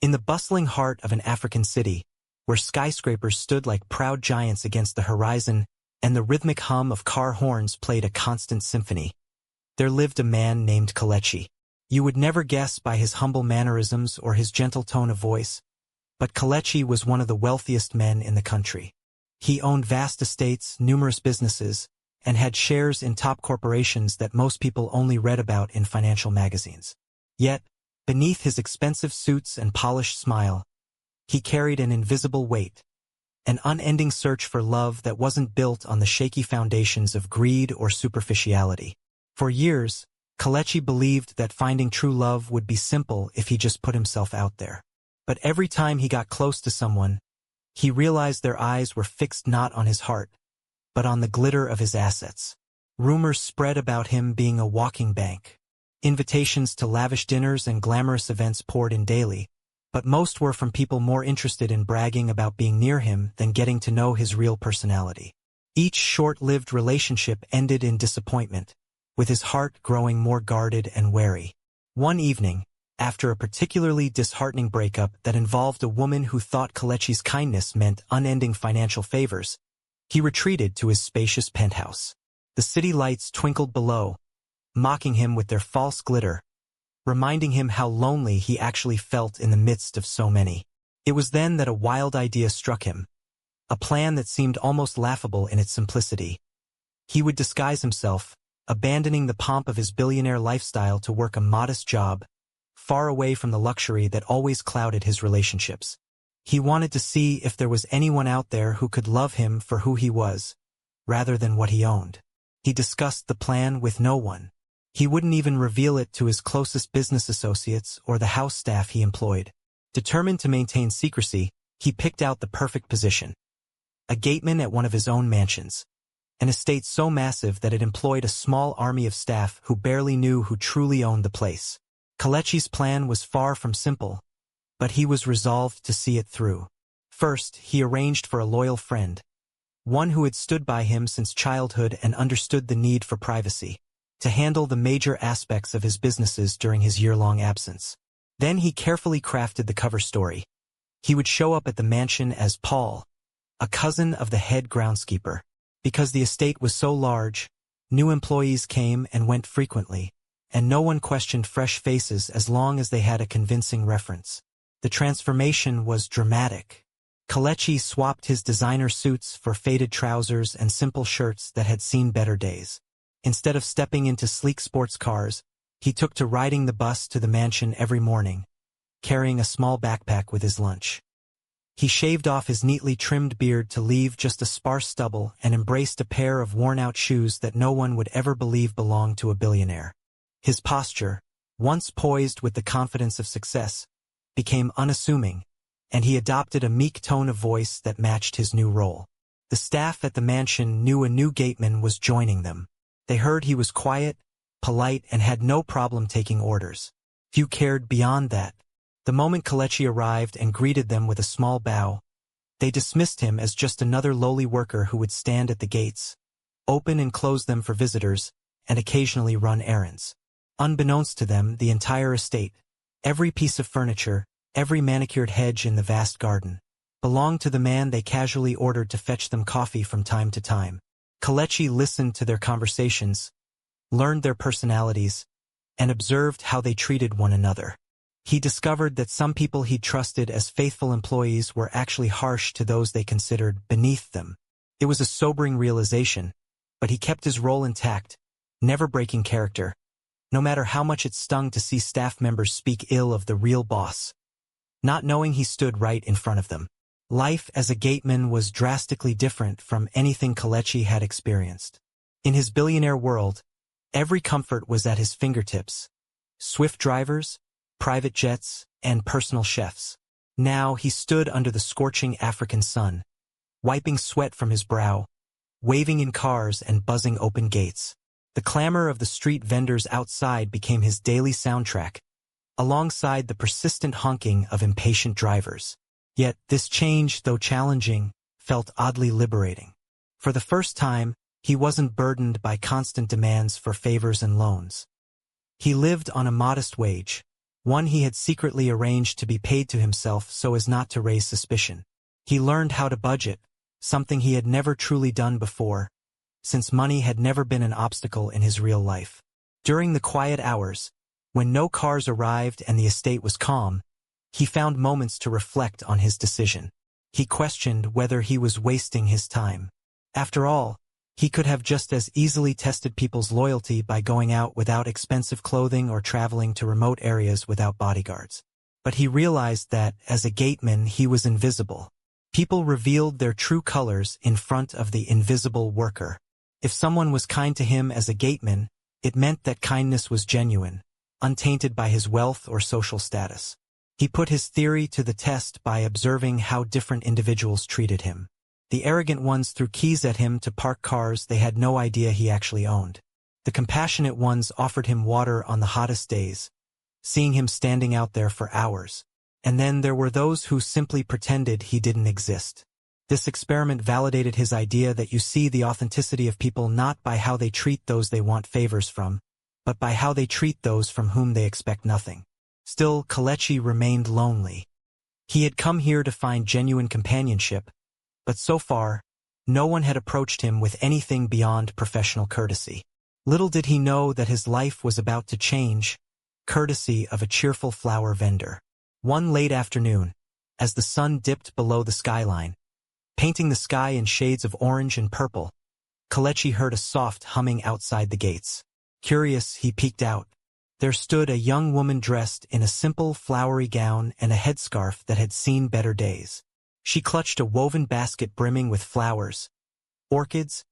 In the bustling heart of an African city, where skyscrapers stood like proud giants against the horizon and the rhythmic hum of car horns played a constant symphony, there lived a man named Kelechi. You would never guess by his humble mannerisms or his gentle tone of voice, but Kelechi was one of the wealthiest men in the country. He owned vast estates, numerous businesses, and had shares in top corporations that most people only read about in financial magazines. Yet, beneath his expensive suits and polished smile, he carried an invisible weight, an unending search for love that wasn't built on the shaky foundations of greed or superficiality. For years, Kelechi believed that finding true love would be simple if he just put himself out there. But every time he got close to someone, he realized their eyes were fixed not on his heart, but on the glitter of his assets. Rumors spread about him being a walking bank. Invitations to lavish dinners and glamorous events poured in daily, but most were from people more interested in bragging about being near him than getting to know his real personality. Each short-lived relationship ended in disappointment, with his heart growing more guarded and wary. One evening, after a particularly disheartening breakup that involved a woman who thought Kelechi's kindness meant unending financial favors, he retreated to his spacious penthouse. The city lights twinkled below, mocking him with their false glitter, reminding him how lonely he actually felt in the midst of so many. It was then that a wild idea struck him, a plan that seemed almost laughable in its simplicity. He would disguise himself, abandoning the pomp of his billionaire lifestyle to work a modest job, far away from the luxury that always clouded his relationships. He wanted to see if there was anyone out there who could love him for who he was, rather than what he owned. He discussed the plan with no one. He wouldn't even reveal it to his closest business associates or the house staff he employed. Determined to maintain secrecy, he picked out the perfect position. A gateman at one of his own mansions. An estate so massive that it employed a small army of staff who barely knew who truly owned the place. Kelechi's plan was far from simple, but he was resolved to see it through. First, he arranged for a loyal friend, one who had stood by him since childhood and understood the need for privacy, to handle the major aspects of his businesses during his year-long absence. Then he carefully crafted the cover story. He would show up at the mansion as Paul, a cousin of the head groundskeeper. Because the estate was so large, new employees came and went frequently, and no one questioned fresh faces as long as they had a convincing reference. The transformation was dramatic. Kelechi swapped his designer suits for faded trousers and simple shirts that had seen better days. Instead of stepping into sleek sports cars, he took to riding the bus to the mansion every morning, carrying a small backpack with his lunch. He shaved off his neatly trimmed beard to leave just a sparse stubble and embraced a pair of worn-out shoes that no one would ever believe belonged to a billionaire. His posture, once poised with the confidence of success, became unassuming, and he adopted a meek tone of voice that matched his new role. The staff at the mansion knew a new gateman was joining them. They heard he was quiet, polite, and had no problem taking orders. Few cared beyond that. The moment Kelechi arrived and greeted them with a small bow, they dismissed him as just another lowly worker who would stand at the gates, open and close them for visitors, and occasionally run errands. Unbeknownst to them, the entire estate, every piece of furniture, every manicured hedge in the vast garden, belonged to the man they casually ordered to fetch them coffee from time to time. Kelechi listened to their conversations, learned their personalities, and observed how they treated one another. He discovered that some people he'd trusted as faithful employees were actually harsh to those they considered beneath them. It was a sobering realization, but he kept his role intact, never breaking character, no matter how much it stung to see staff members speak ill of the real boss, not knowing he stood right in front of them. Life as a gateman was drastically different from anything Kelechi had experienced. In his billionaire world, every comfort was at his fingertips. Swift drivers, private jets, and personal chefs. Now he stood under the scorching African sun, wiping sweat from his brow, waving in cars and buzzing open gates. The clamor of the street vendors outside became his daily soundtrack, alongside the persistent honking of impatient drivers. Yet this change, though challenging, felt oddly liberating. For the first time, he wasn't burdened by constant demands for favors and loans. He lived on a modest wage, one he had secretly arranged to be paid to himself so as not to raise suspicion. He learned how to budget, something he had never truly done before, since money had never been an obstacle in his real life. During the quiet hours, when no cars arrived and the estate was calm, he found moments to reflect on his decision. He questioned whether he was wasting his time. After all, he could have just as easily tested people's loyalty by going out without expensive clothing or traveling to remote areas without bodyguards. But he realized that, as a gateman, he was invisible. People revealed their true colors in front of the invisible worker. If someone was kind to him as a gateman, it meant that kindness was genuine, untainted by his wealth or social status. He put his theory to the test by observing how different individuals treated him. The arrogant ones threw keys at him to park cars they had no idea he actually owned. The compassionate ones offered him water on the hottest days, seeing him standing out there for hours. And then there were those who simply pretended he didn't exist. This experiment validated his idea that you see the authenticity of people not by how they treat those they want favors from, but by how they treat those from whom they expect nothing. Still, Kelechi remained lonely. He had come here to find genuine companionship, but so far, no one had approached him with anything beyond professional courtesy. Little did he know that his life was about to change, courtesy of a cheerful flower vendor. One late afternoon, as the sun dipped below the skyline, painting the sky in shades of orange and purple, Kelechi heard a soft humming outside the gates. Curious, he peeked out. There stood a young woman dressed in a simple flowery gown and a headscarf that had seen better days. She clutched a woven basket brimming with flowers, orchids,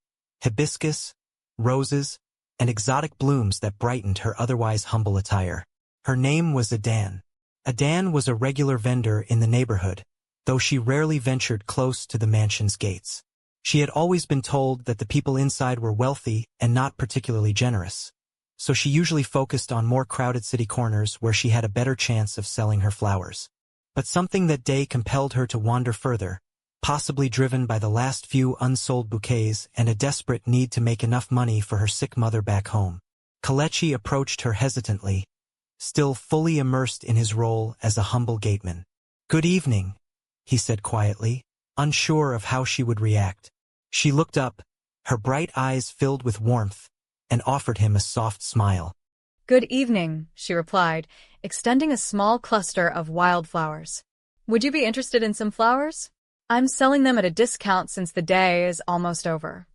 hibiscus, roses, and exotic blooms that brightened her otherwise humble attire. Her name was Adan. Adan was a regular vendor in the neighborhood, though she rarely ventured close to the mansion's gates. She had always been told that the people inside were wealthy and not particularly generous, so she usually focused on more crowded city corners where she had a better chance of selling her flowers. But something that day compelled her to wander further, possibly driven by the last few unsold bouquets and a desperate need to make enough money for her sick mother back home. Kelechi approached her hesitantly, still fully immersed in his role as a humble gateman. "Good evening," he said quietly, unsure of how she would react. She looked up, her bright eyes filled with warmth, and offered him a soft smile. "Good evening," she replied, extending a small cluster of wildflowers. "Would you be interested in some flowers? I'm selling them at a discount since the day is almost over."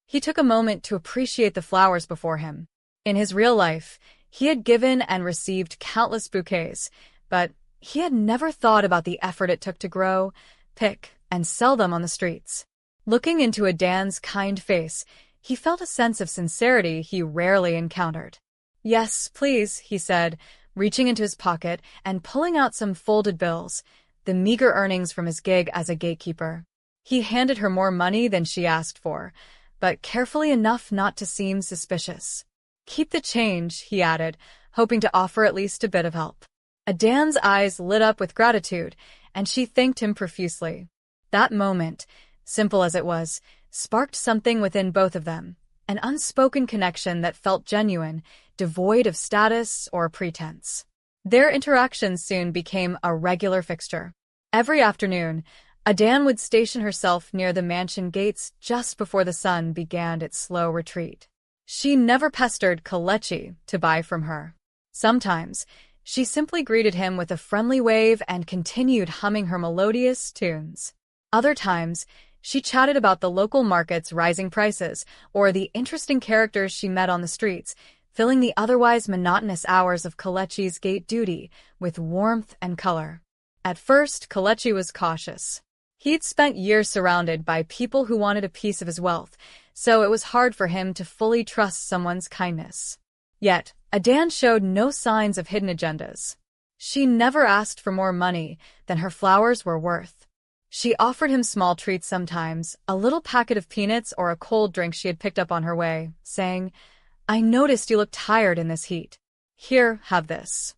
He took a moment to appreciate the flowers before him. In his real life, he had given and received countless bouquets, but he had never thought about the effort it took to grow, pick, and sell them on the streets. Looking into Adan's kind face, he felt a sense of sincerity he rarely encountered. "Yes, please," he said, reaching into his pocket and pulling out some folded bills, the meager earnings from his gig as a gatekeeper. He handed her more money than she asked for, but carefully enough not to seem suspicious. "Keep the change," he added, hoping to offer at least a bit of help. Adan's eyes lit up with gratitude, and she thanked him profusely. That moment, simple as it was, sparked something within both of them, an unspoken connection that felt genuine, devoid of status or pretense. Their interactions soon became a regular fixture. Every afternoon, Adan would station herself near the mansion gates just before the sun began its slow retreat. She never pestered Kelechi to buy from her. Sometimes, she simply greeted him with a friendly wave and continued humming her melodious tunes. Other times, she chatted about the local market's rising prices or the interesting characters she met on the streets, filling the otherwise monotonous hours of Kelechi's gate duty with warmth and color. At first, Kelechi was cautious. He'd spent years surrounded by people who wanted a piece of his wealth, so it was hard for him to fully trust someone's kindness. Yet, Adan showed no signs of hidden agendas. She never asked for more money than her flowers were worth. She offered him small treats sometimes, a little packet of peanuts or a cold drink she had picked up on her way, saying, "I noticed you look tired in this heat. Here, have this."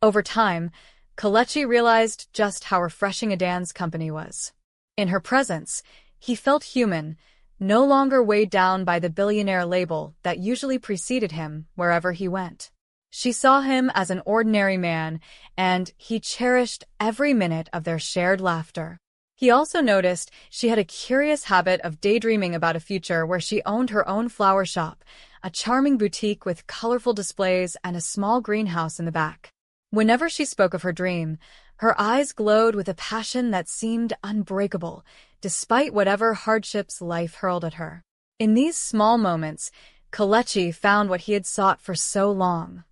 Over time, Kelechi realized just how refreshing Adan's company was. In her presence, he felt human, no longer weighed down by the billionaire label that usually preceded him wherever he went. She saw him as an ordinary man, and he cherished every minute of their shared laughter. He also noticed she had a curious habit of daydreaming about a future where she owned her own flower shop, a charming boutique with colorful displays and a small greenhouse in the back. Whenever she spoke of her dream, her eyes glowed with a passion that seemed unbreakable, despite whatever hardships life hurled at her. In these small moments, Kelechi found what he had sought for so long: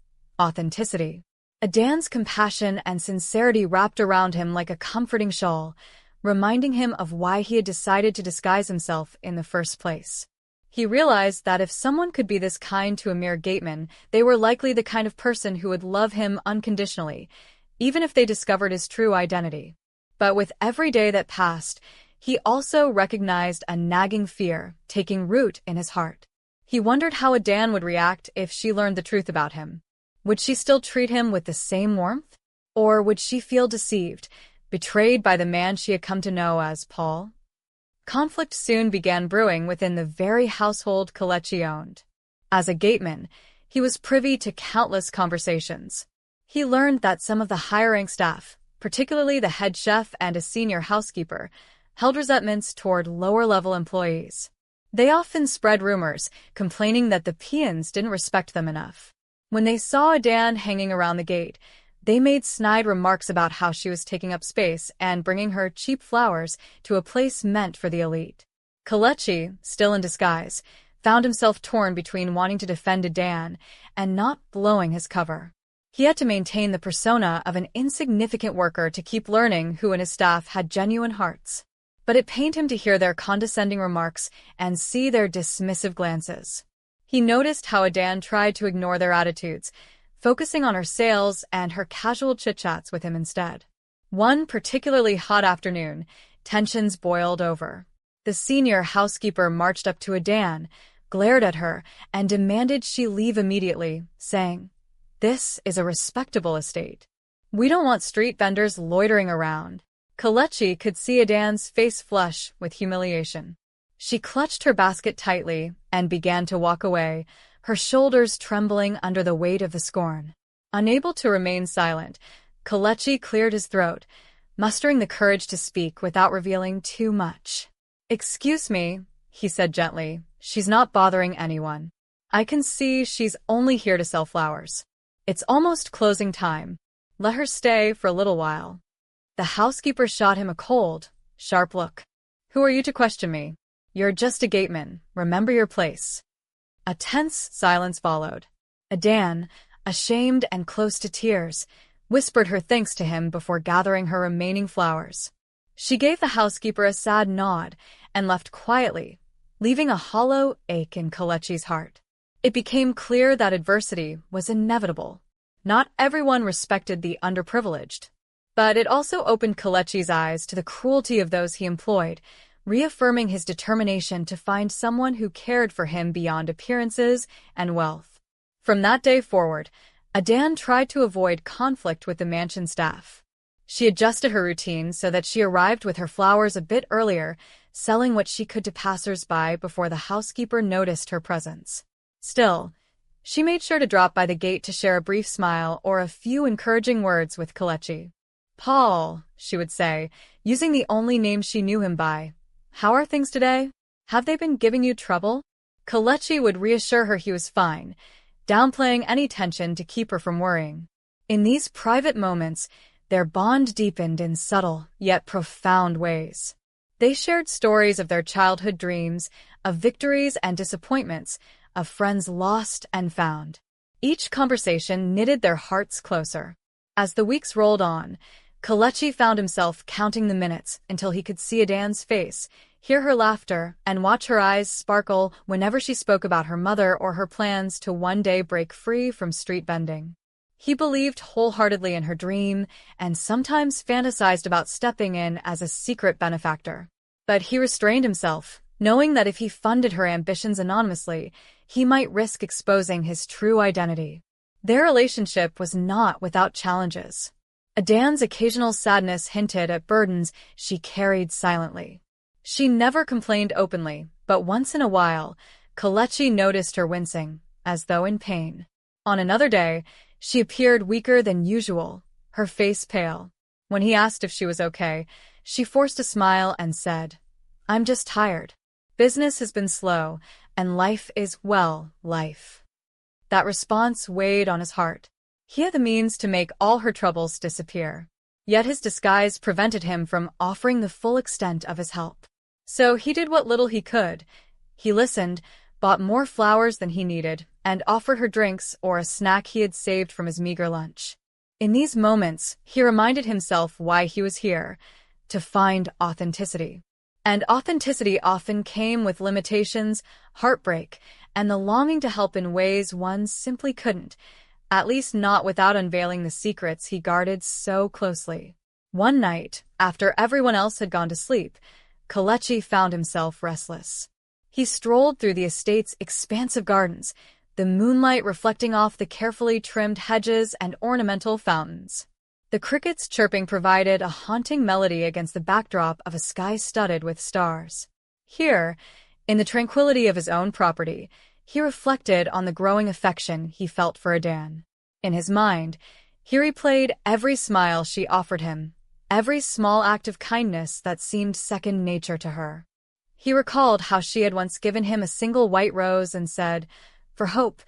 authenticity. Adan's compassion and sincerity wrapped around him like a comforting shawl, reminding him of why he had decided to disguise himself in the first place. He realized that if someone could be this kind to a mere gateman, they were likely the kind of person who would love him unconditionally, even if they discovered his true identity. But with every day that passed, he also recognized a nagging fear taking root in his heart. He wondered how Adan would react if she learned the truth about him. Would she still treat him with the same warmth? Or would she feel deceived, betrayed by the man she had come to know as Paul? Conflict soon began brewing within the very household Kelechi owned. As a gateman, he was privy to countless conversations. He learned that some of the higher-rank staff, particularly the head chef and a senior housekeeper, held resentments toward lower-level employees. They often spread rumors, complaining that the peons didn't respect them enough. When they saw Adan hanging around the gate, they made snide remarks about how she was taking up space and bringing her cheap flowers to a place meant for the elite. Kelechi, still in disguise, found himself torn between wanting to defend Adan and not blowing his cover. He had to maintain the persona of an insignificant worker to keep learning who in his staff had genuine hearts. But it pained him to hear their condescending remarks and see their dismissive glances. He noticed how Adan tried to ignore their attitudes, focusing on her sales and her casual chit-chats with him instead. One particularly hot afternoon, tensions boiled over. The senior housekeeper marched up to Adan, glared at her, and demanded she leave immediately, saying, "This is a respectable estate. We don't want street vendors loitering around." Kelechi could see Adan's face flush with humiliation. She clutched her basket tightly and began to walk away, her shoulders trembling under the weight of the scorn. Unable to remain silent, Kelechi cleared his throat, mustering the courage to speak without revealing too much. "Excuse me," he said gently, "she's not bothering anyone. I can see she's only here to sell flowers. It's almost closing time. Let her stay for a little while." The housekeeper shot him a cold, sharp look. "Who are you to question me? You're just a gateman. Remember your place." A tense silence followed. Adan, ashamed and close to tears, whispered her thanks to him before gathering her remaining flowers. She gave the housekeeper a sad nod and left quietly, leaving a hollow ache in Kelechi's heart. It became clear that adversity was inevitable. Not everyone respected the underprivileged. But it also opened Kelechi's eyes to the cruelty of those he employed, reaffirming his determination to find someone who cared for him beyond appearances and wealth. From that day forward, Adan tried to avoid conflict with the mansion staff. She adjusted her routine so that she arrived with her flowers a bit earlier, selling what she could to passers-by before the housekeeper noticed her presence. Still, she made sure to drop by the gate to share a brief smile or a few encouraging words with Kelechi. "Paul," she would say, using the only name she knew him by. "How are things today? Have they been giving you trouble?" Kelechi would reassure her he was fine, downplaying any tension to keep her from worrying. In these private moments, their bond deepened in subtle yet profound ways. They shared stories of their childhood dreams, of victories and disappointments, of friends lost and found. Each conversation knitted their hearts closer. As the weeks rolled on, Kelechi found himself counting the minutes until he could see Adan's face, hear her laughter, and watch her eyes sparkle whenever she spoke about her mother or her plans to one day break free from street vending. He believed wholeheartedly in her dream and sometimes fantasized about stepping in as a secret benefactor. But he restrained himself, knowing that if he funded her ambitions anonymously, he might risk exposing his true identity. Their relationship was not without challenges. Adan's occasional sadness hinted at burdens she carried silently. She never complained openly, but once in a while, Kelechi noticed her wincing, as though in pain. On another day, She appeared weaker than usual, her face pale. When he asked if she was okay, she forced a smile and said, "I'm just tired. Business has been slow, and life is, well, life." That response weighed on his heart. He had the means to make all her troubles disappear. Yet his disguise prevented him from offering the full extent of his help. So he did what little he could. He listened, bought more flowers than he needed, and offered her drinks or a snack he had saved from his meager lunch. In these moments, he reminded himself why he was here, to find authenticity. And authenticity often came with limitations, heartbreak, and the longing to help in ways one simply couldn't, at least not without unveiling the secrets he guarded so closely. One night, after everyone else had gone to sleep, Kelechi found himself restless. He strolled through the estate's expansive gardens, the moonlight reflecting off the carefully trimmed hedges and ornamental fountains. The crickets' chirping provided a haunting melody against the backdrop of a sky studded with stars. Here, in the tranquility of his own property, he reflected on the growing affection he felt for Adan. In his mind, he replayed every smile she offered him, every small act of kindness that seemed second nature to her. He recalled how she had once given him a single white rose and said, "For hope,"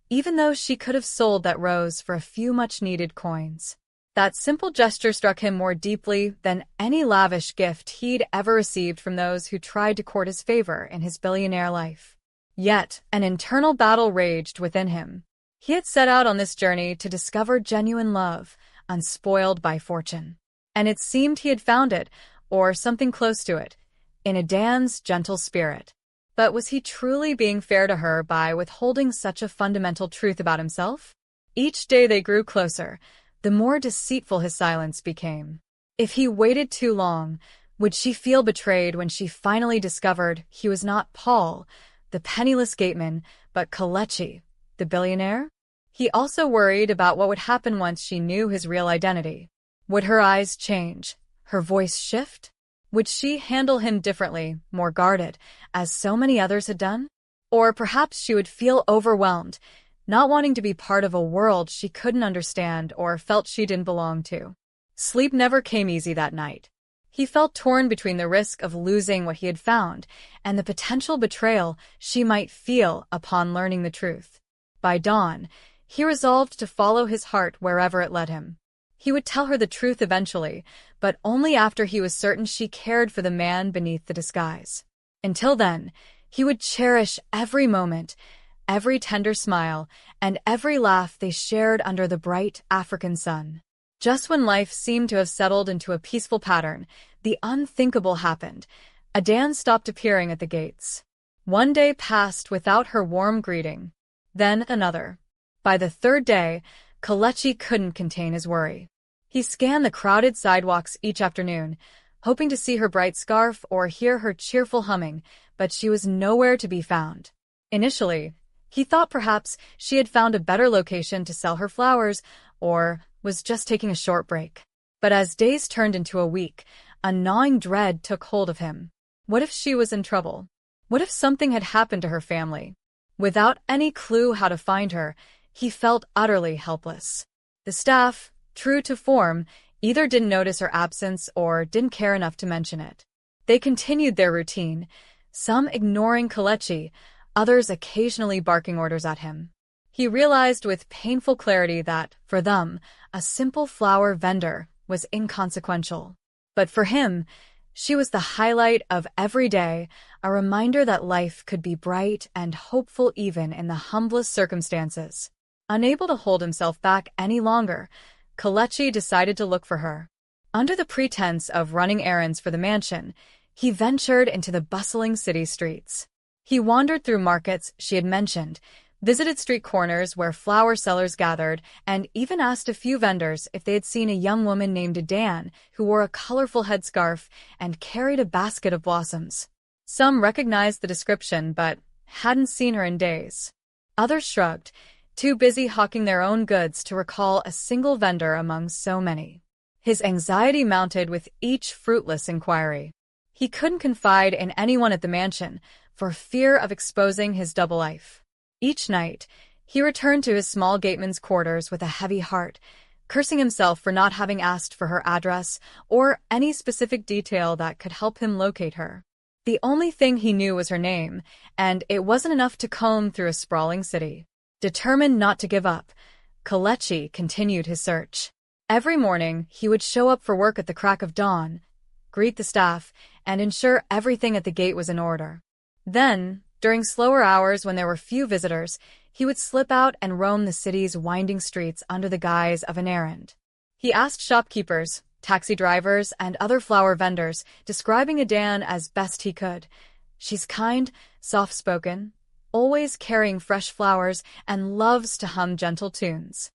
even though she could have sold that rose for a few much-needed coins. That simple gesture struck him more deeply than any lavish gift he'd ever received from those who tried to court his favor in his billionaire life. Yet, an internal battle raged within him. He had set out on this journey to discover genuine love, unspoiled by fortune. And it seemed he had found it, or something close to it, in Adan's gentle spirit. But was he truly being fair to her by withholding such a fundamental truth about himself? Each day they grew closer, the more deceitful his silence became. If he waited too long, would she feel betrayed when she finally discovered he was not Paul, the penniless gateman, but Kelechi, the billionaire? He also worried about what would happen once she knew his real identity. Would her eyes change, her voice shift? Would she handle him differently, more guarded, as so many others had done? Or perhaps she would feel overwhelmed, not wanting to be part of a world she couldn't understand or felt she didn't belong to. Sleep never came easy that night. He felt torn between the risk of losing what he had found and the potential betrayal she might feel upon learning the truth. By dawn, he resolved to follow his heart wherever it led him. He would tell her the truth eventually, but only after he was certain she cared for the man beneath the disguise. Until then, he would cherish every moment, every tender smile, and every laugh they shared under the bright African sun. Just when life seemed to have settled into a peaceful pattern, the unthinkable happened. Adan stopped appearing at the gates. One day passed without her warm greeting. Then another. By the third day, Kelechi couldn't contain his worry. He scanned the crowded sidewalks each afternoon, hoping to see her bright scarf or hear her cheerful humming, but she was nowhere to be found. Initially, he thought perhaps she had found a better location to sell her flowers or was just taking a short break. But as days turned into a week, a gnawing dread took hold of him. What if she was in trouble? What if something had happened to her family? Without any clue how to find her, he felt utterly helpless. The staff, true to form, either didn't notice her absence or didn't care enough to mention it. They continued their routine, some ignoring Kelechi, others occasionally barking orders at him. He realized with painful clarity that, for them, a simple flower vendor was inconsequential. But for him, she was the highlight of every day, a reminder that life could be bright and hopeful even in the humblest circumstances. Unable to hold himself back any longer, Kelechi decided to look for her. Under the pretense of running errands for the mansion, he ventured into the bustling city streets. He wandered through markets she had mentioned, visited street corners where flower sellers gathered, and even asked a few vendors if they had seen a young woman named Adan who wore a colorful headscarf and carried a basket of blossoms. Some recognized the description but hadn't seen her in days. Others shrugged, too busy hawking their own goods to recall a single vendor among so many. His anxiety mounted with each fruitless inquiry. He couldn't confide in anyone at the mansion for fear of exposing his double life. Each night, He returned to his small gateman's quarters with a heavy heart, cursing himself for not having asked for her address or any specific detail that could help him locate her. The only thing he knew was her name, and it wasn't enough to comb through a sprawling city. Determined not to give up, Kelechi continued his search. Every morning, he would show up for work at the crack of dawn, greet the staff, and ensure everything at the gate was in order. Then, during slower hours when there were few visitors, he would slip out and roam the city's winding streets under the guise of an errand. He asked shopkeepers, taxi drivers, and other flower vendors, describing Adan as best he could. She's kind, soft-spoken, always carrying fresh flowers, and loves to hum gentle tunes.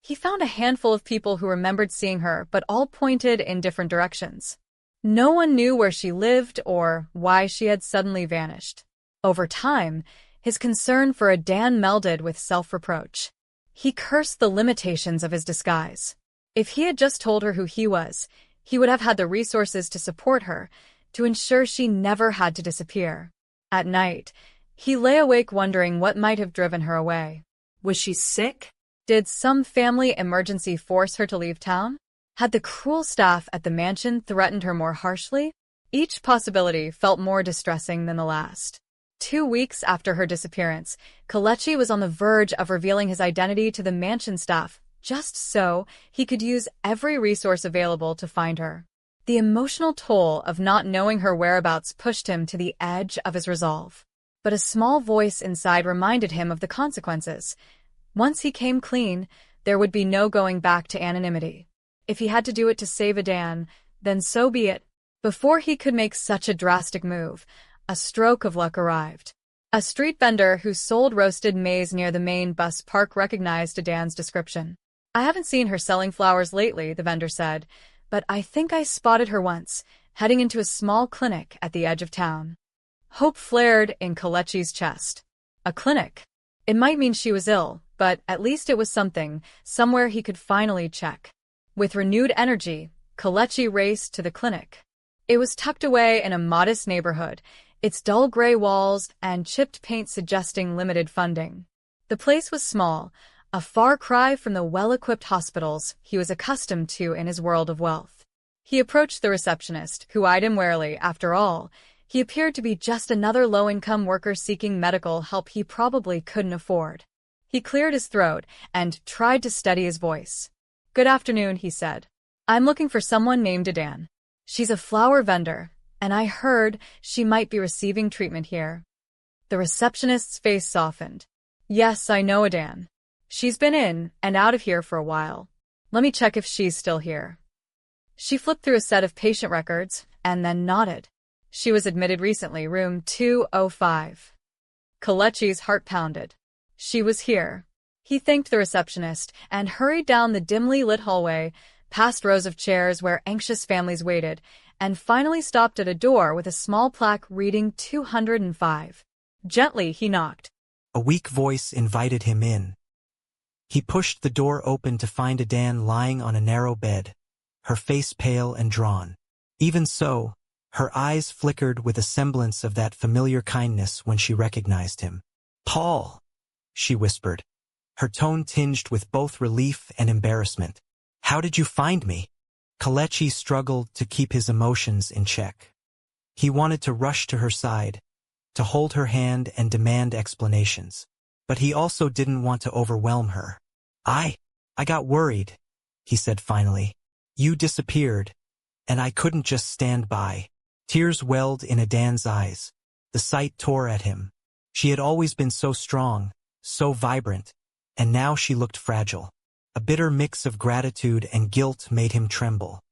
He found a handful of people who remembered seeing her, but all pointed in different directions. No one knew where she lived or why she had suddenly vanished. Over time, his concern for Adan melded with self-reproach. He cursed the limitations of his disguise. If he had just told her who he was, he would have had the resources to support her, to ensure she never had to disappear. At night, he lay awake wondering what might have driven her away. Was she sick? Did some family emergency force her to leave town? Had the cruel staff at the mansion threatened her more harshly? Each possibility felt more distressing than the last. 2 weeks after her disappearance, Kelechi was on the verge of revealing his identity to the mansion staff, just so he could use every resource available to find her. The emotional toll of not knowing her whereabouts pushed him to the edge of his resolve. But a small voice inside reminded him of the consequences. Once he came clean, there would be no going back to anonymity. If he had to do it to save Adan, then so be it. Before he could make such a drastic move, a stroke of luck arrived. A street vendor who sold roasted maize near the main bus park recognized Adan's description. "I haven't seen her selling flowers lately," the vendor said, "but I think I spotted her once, heading into a small clinic at the edge of town." Hope flared in Kelechi's chest. A clinic. It might mean she was ill, but at least it was something, somewhere he could finally check. With renewed energy, Kelechi raced to the clinic. It was tucked away in a modest neighborhood, its dull gray walls and chipped paint suggesting limited funding. The place was small, a far cry from the well-equipped hospitals he was accustomed to in his world of wealth. He approached the receptionist, who eyed him warily. After all, he appeared to be just another low-income worker seeking medical help he probably couldn't afford. He cleared his throat and tried to steady his voice. "Good afternoon," he said. "I'm looking for someone named Adan. She's a flower vendor, and I heard she might be receiving treatment here." The receptionist's face softened. "Yes, I know Adan. She's been in and out of here for a while. Let me check if she's still here." She flipped through a set of patient records and then nodded. "She was admitted recently, room 205. Kelechi's heart pounded. She was here. He thanked the receptionist and hurried down the dimly lit hallway, past rows of chairs where anxious families waited, and finally stopped at a door with a small plaque reading 205. Gently, he knocked. A weak voice invited him in. He pushed the door open to find Adan lying on a narrow bed, her face pale and drawn. Even so, her eyes flickered with a semblance of that familiar kindness when she recognized him. "Paul," she whispered, her tone tinged with both relief and embarrassment. "How did you find me?" Kelechi struggled to keep his emotions in check. He wanted to rush to her side, to hold her hand and demand explanations. But he also didn't want to overwhelm her. I got worried," he said finally. "You disappeared, and I couldn't just stand by." Tears welled in Adan's eyes. The sight tore at him. She had always been so strong, so vibrant, and now she looked fragile. A bitter mix of gratitude and guilt made him tremble.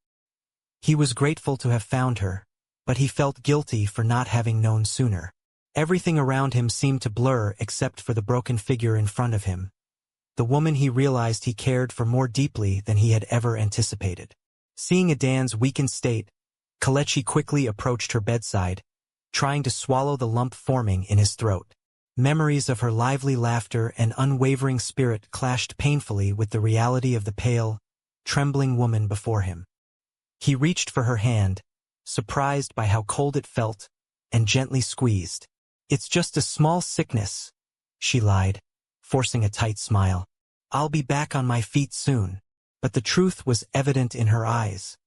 He was grateful to have found her, but he felt guilty for not having known sooner. Everything around him seemed to blur except for the broken figure in front of him, the woman he realized he cared for more deeply than he had ever anticipated. Seeing Adan's weakened state, Kelechi quickly approached her bedside, trying to swallow the lump forming in his throat. Memories of her lively laughter and unwavering spirit clashed painfully with the reality of the pale, trembling woman before him. He reached for her hand, surprised by how cold it felt, and gently squeezed. "It's just a small sickness," she lied, forcing a tight smile. "I'll be back on my feet soon." But the truth was evident in her eyes.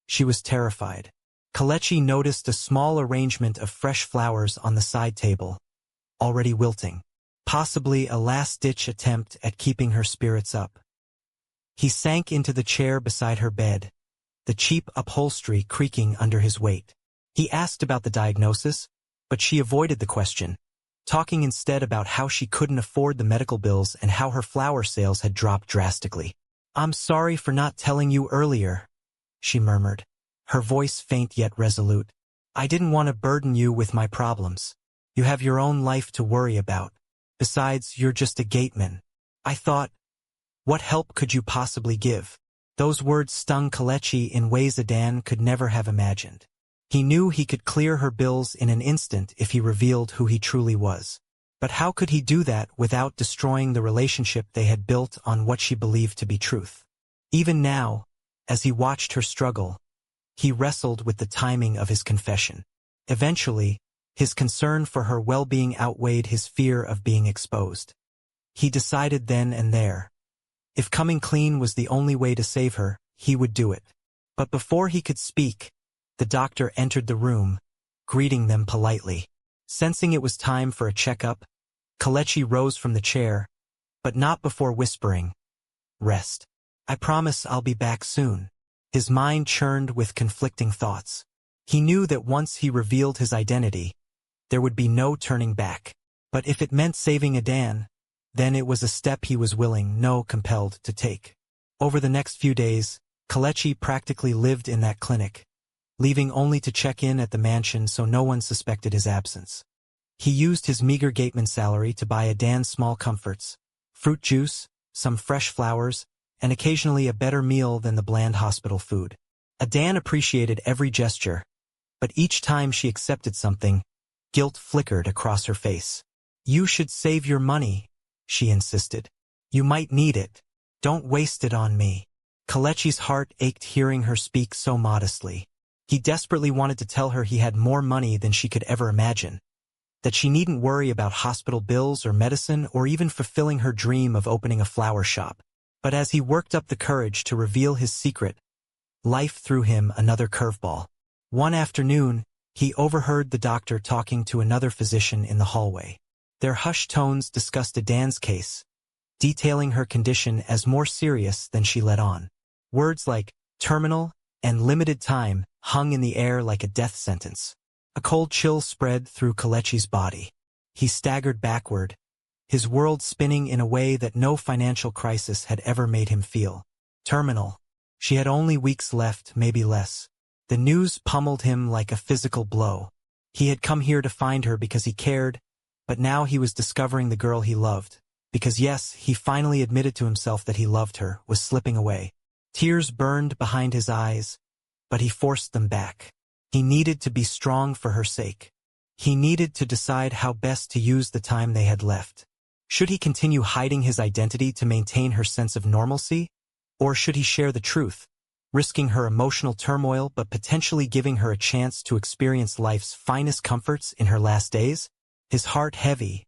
She was terrified. Kelechi noticed a small arrangement of fresh flowers on the side table, already wilting, possibly a last-ditch attempt at keeping her spirits up. He sank into the chair beside her bed, the cheap upholstery creaking under his weight. He asked about the diagnosis, but she avoided the question, talking instead about how she couldn't afford the medical bills and how her flower sales had dropped drastically. "I'm sorry for not telling you earlier," she murmured, her voice faint yet resolute. "I didn't want to burden you with my problems. You have your own life to worry about. Besides, you're just a gateman. I thought, what help could you possibly give?" Those words stung Kelechi in ways Adan could never have imagined. He knew he could clear her bills in an instant if he revealed who he truly was. But how could he do that without destroying the relationship they had built on what she believed to be truth? Even now, as he watched her struggle, he wrestled with the timing of his confession. Eventually, his concern for her well-being outweighed his fear of being exposed. He decided then and there, if coming clean was the only way to save her, he would do it. But before he could speak, the doctor entered the room, greeting them politely. Sensing it was time for a checkup, Kelechi rose from the chair, but not before whispering, "Rest. I promise I'll be back soon." His mind churned with conflicting thoughts. He knew that once he revealed his identity, there would be no turning back. But if it meant saving Adan, then it was a step he was willing, no compelled, to take. Over the next few days, Kelechi practically lived in that clinic, leaving only to check in at the mansion so no one suspected his absence. He used his meager gateman salary to buy Adan small comforts, fruit juice, some fresh flowers, and occasionally a better meal than the bland hospital food. Adan appreciated every gesture, but each time she accepted something, guilt flickered across her face. "You should save your money," she insisted. "You might need it. Don't waste it on me." Kelechi's heart ached hearing her speak so modestly. He desperately wanted to tell her he had more money than she could ever imagine, that she needn't worry about hospital bills or medicine or even fulfilling her dream of opening a flower shop. But as he worked up the courage to reveal his secret, life threw him another curveball. One afternoon, he overheard the doctor talking to another physician in the hallway. Their hushed tones discussed Adan's case, detailing her condition as more serious than she let on. Words like terminal and limited time hung in the air like a death sentence. A cold chill spread through Kelechi's body. He staggered backward, his world spinning in a way that no financial crisis had ever made him feel. Terminal. She had only weeks left, maybe less. The news pummeled him like a physical blow. He had come here to find her because he cared, but now he was discovering the girl he loved, because yes, he finally admitted to himself that he loved her, was slipping away. Tears burned behind his eyes, but he forced them back. He needed to be strong for her sake. He needed to decide how best to use the time they had left. Should he continue hiding his identity to maintain her sense of normalcy? Or should he share the truth, risking her emotional turmoil but potentially giving her a chance to experience life's finest comforts in her last days? His heart heavy,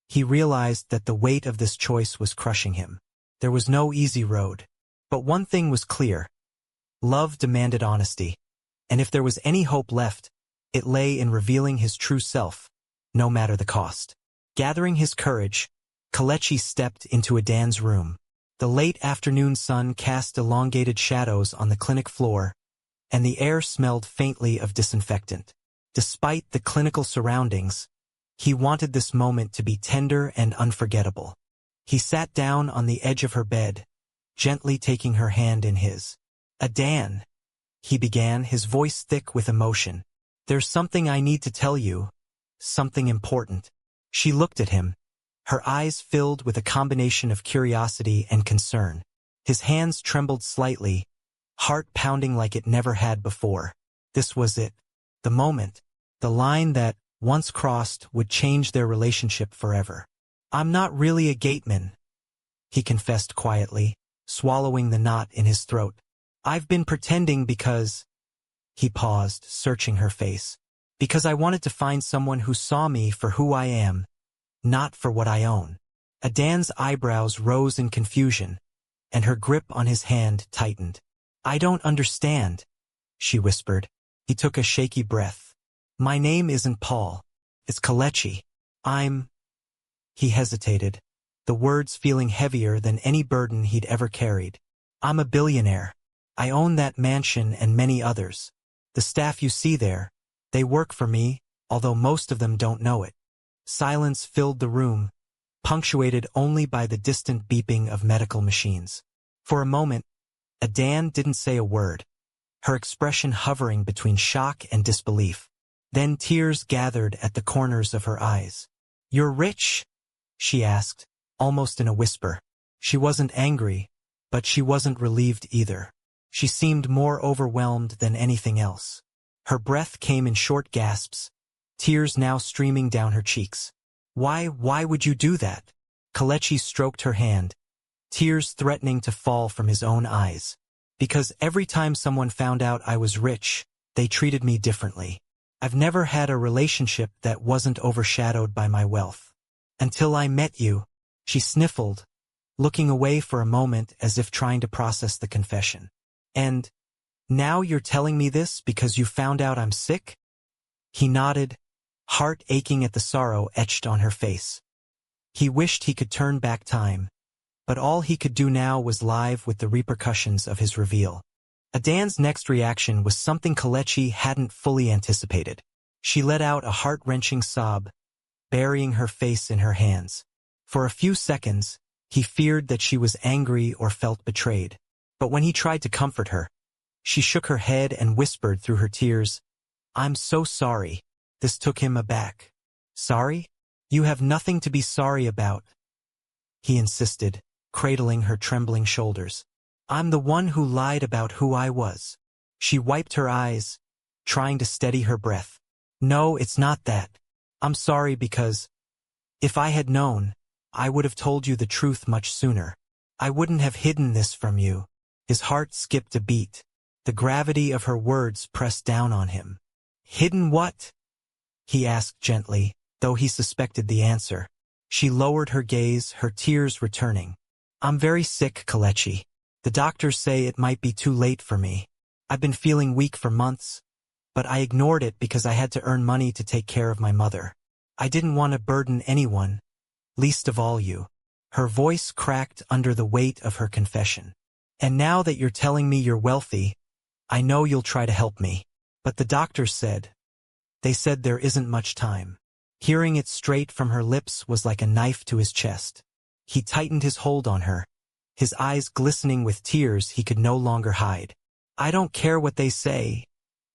he realized that the weight of this choice was crushing him. There was no easy road. But one thing was clear. Love demanded honesty. And if there was any hope left, it lay in revealing his true self, no matter the cost. Gathering his courage, Kelechi stepped into Adan's room. The late afternoon sun cast elongated shadows on the clinic floor, and the air smelled faintly of disinfectant. Despite the clinical surroundings, he wanted this moment to be tender and unforgettable. He sat down on the edge of her bed, gently taking her hand in his. "Adan," he began, his voice thick with emotion. "There's something I need to tell you, something important." She looked at him, her eyes filled with a combination of curiosity and concern. His hands trembled slightly, heart pounding like it never had before. This was it. The moment. The line that, once crossed, would change their relationship forever. "I'm not really a gateman," he confessed quietly, swallowing the knot in his throat. "I've been pretending because—" He paused, searching her face. "Because I wanted to find someone who saw me for who I am, not for what I own." Adan's eyebrows rose in confusion, and her grip on his hand tightened. "I don't understand," she whispered. He took a shaky breath. "My name isn't Paul. It's Kelechi. I'm—" He hesitated, the words feeling heavier than any burden he'd ever carried. "I'm a billionaire. I own that mansion and many others. The staff you see there, they work for me, although most of them don't know it." Silence filled the room, punctuated only by the distant beeping of medical machines. For a moment, Adan didn't say a word, her expression hovering between shock and disbelief. Then tears gathered at the corners of her eyes. "You're rich?" she asked, almost in a whisper. She wasn't angry, but she wasn't relieved either. She seemed more overwhelmed than anything else. Her breath came in short gasps, tears now streaming down her cheeks. Why would you do that?" Kelechi stroked her hand, tears threatening to fall from his own eyes. "Because every time someone found out I was rich, they treated me differently. I've never had a relationship that wasn't overshadowed by my wealth. Until I met you." She sniffled, looking away for a moment as if trying to process the confession. "And now you're telling me this because you found out I'm sick?" He nodded, heart aching at the sorrow etched on her face. He wished he could turn back time, but all he could do now was live with the repercussions of his reveal. Adan's next reaction was something Kelechi hadn't fully anticipated. She let out a heart-wrenching sob, burying her face in her hands. For a few seconds, he feared that she was angry or felt betrayed. But when he tried to comfort her, she shook her head and whispered through her tears, "I'm so sorry." This took him aback. "Sorry? You have nothing to be sorry about," he insisted, cradling her trembling shoulders. "I'm the one who lied about who I was." She wiped her eyes, trying to steady her breath. "No, it's not that. I'm sorry because if I had known, I would have told you the truth much sooner. I wouldn't have hidden this from you." His heart skipped a beat. The gravity of her words pressed down on him. "Hidden what?" he asked gently, though he suspected the answer. She lowered her gaze, her tears returning. "I'm very sick, Kelechi. The doctors say it might be too late for me. I've been feeling weak for months, but I ignored it because I had to earn money to take care of my mother. I didn't want to burden anyone, least of all you." Her voice cracked under the weight of her confession. "And now that you're telling me you're wealthy, I know you'll try to help me. But the doctors said, they said there isn't much time." Hearing it straight from her lips was like a knife to his chest. He tightened his hold on her, his eyes glistening with tears he could no longer hide. "I don't care what they say,"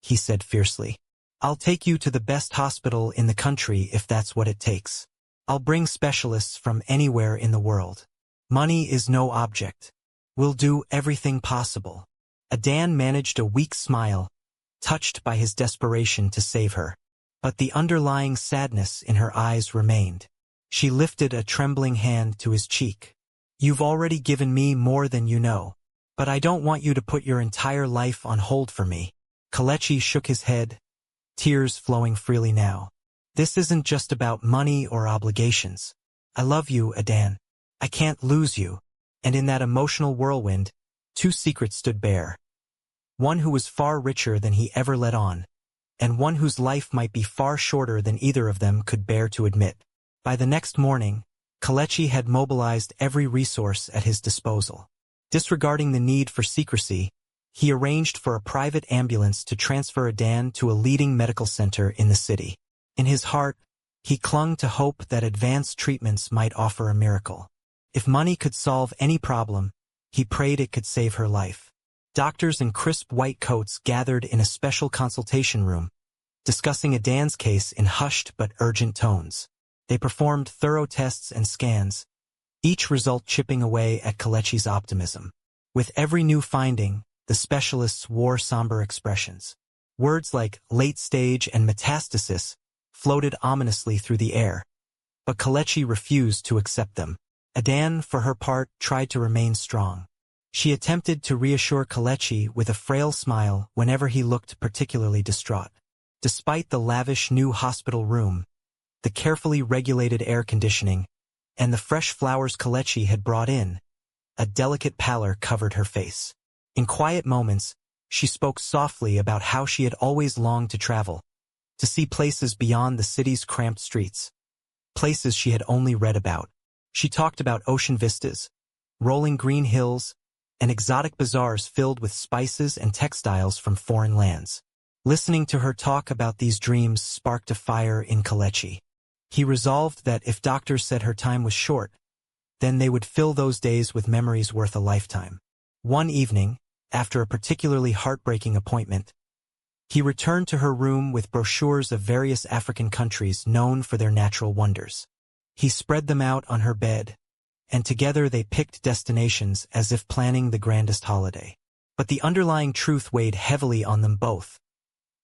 he said fiercely. "I'll take you to the best hospital in the country if that's what it takes. I'll bring specialists from anywhere in the world. Money is no object. We'll do everything possible." Adan managed a weak smile, touched by his desperation to save her. But the underlying sadness in her eyes remained. She lifted a trembling hand to his cheek. "You've already given me more than you know. But I don't want you to put your entire life on hold for me." Kelechi shook his head, tears flowing freely now. "This isn't just about money or obligations. I love you, Adan. I can't lose you." And in that emotional whirlwind, two secrets stood bare. One who was far richer than he ever let on, and one whose life might be far shorter than either of them could bear to admit. By the next morning, Kelechi had mobilized every resource at his disposal. Disregarding the need for secrecy, he arranged for a private ambulance to transfer Adan to a leading medical center in the city. In his heart, he clung to hope that advanced treatments might offer a miracle. If money could solve any problem, he prayed it could save her life. Doctors in crisp white coats gathered in a special consultation room, discussing Adan's case in hushed but urgent tones. They performed thorough tests and scans, each result chipping away at Kelechi's optimism. With every new finding, the specialists wore somber expressions. Words like late stage and metastasis floated ominously through the air, but Kelechi refused to accept them. Adan, for her part, tried to remain strong. She attempted to reassure Kelechi with a frail smile whenever he looked particularly distraught. Despite the lavish new hospital room, the carefully regulated air conditioning, and the fresh flowers Kelechi had brought in, a delicate pallor covered her face. In quiet moments, she spoke softly about how she had always longed to travel, to see places beyond the city's cramped streets, places she had only read about. She talked about ocean vistas, rolling green hills, and exotic bazaars filled with spices and textiles from foreign lands. Listening to her talk about these dreams sparked a fire in Kelechi. He resolved that if doctors said her time was short, then they would fill those days with memories worth a lifetime. One evening, after a particularly heartbreaking appointment, he returned to her room with brochures of various African countries known for their natural wonders. He spread them out on her bed, and together they picked destinations as if planning the grandest holiday. But the underlying truth weighed heavily on them both.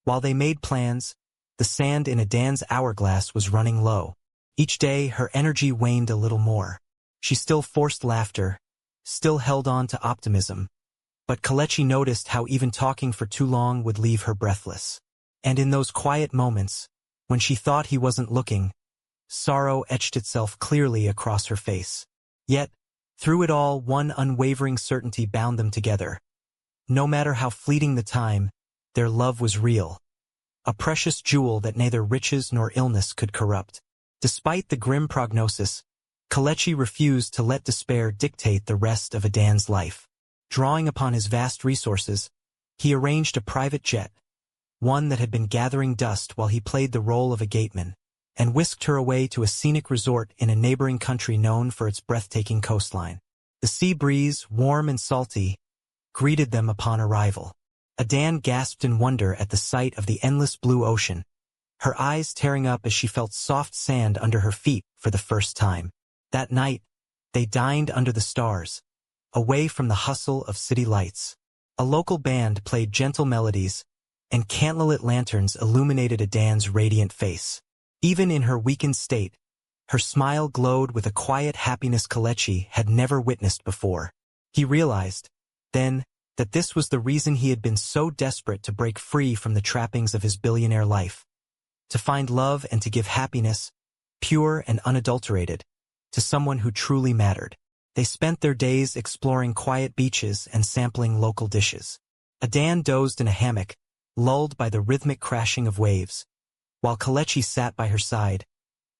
While they made plans, the sand in Adan's hourglass was running low. Each day her energy waned a little more. She still forced laughter, still held on to optimism, but Kelechi noticed how even talking for too long would leave her breathless. And in those quiet moments, when she thought he wasn't looking, sorrow etched itself clearly across her face. Yet, through it all, one unwavering certainty bound them together. No matter how fleeting the time, their love was real. A precious jewel that neither riches nor illness could corrupt. Despite the grim prognosis, Kelechi refused to let despair dictate the rest of Adan's life. Drawing upon his vast resources, he arranged a private jet, one that had been gathering dust while he played the role of a gateman, and whisked her away to a scenic resort in a neighboring country known for its breathtaking coastline. The sea breeze, warm and salty, greeted them upon arrival. Adan gasped in wonder at the sight of the endless blue ocean, her eyes tearing up as she felt soft sand under her feet for the first time. That night, they dined under the stars, away from the hustle of city lights. A local band played gentle melodies, and candlelit lanterns illuminated Adan's radiant face. Even in her weakened state, her smile glowed with a quiet happiness Kelechi had never witnessed before. He realized, then, that this was the reason he had been so desperate to break free from the trappings of his billionaire life. To find love and to give happiness, pure and unadulterated, to someone who truly mattered. They spent their days exploring quiet beaches and sampling local dishes. Adan dozed in a hammock, lulled by the rhythmic crashing of waves, while Kelechi sat by her side,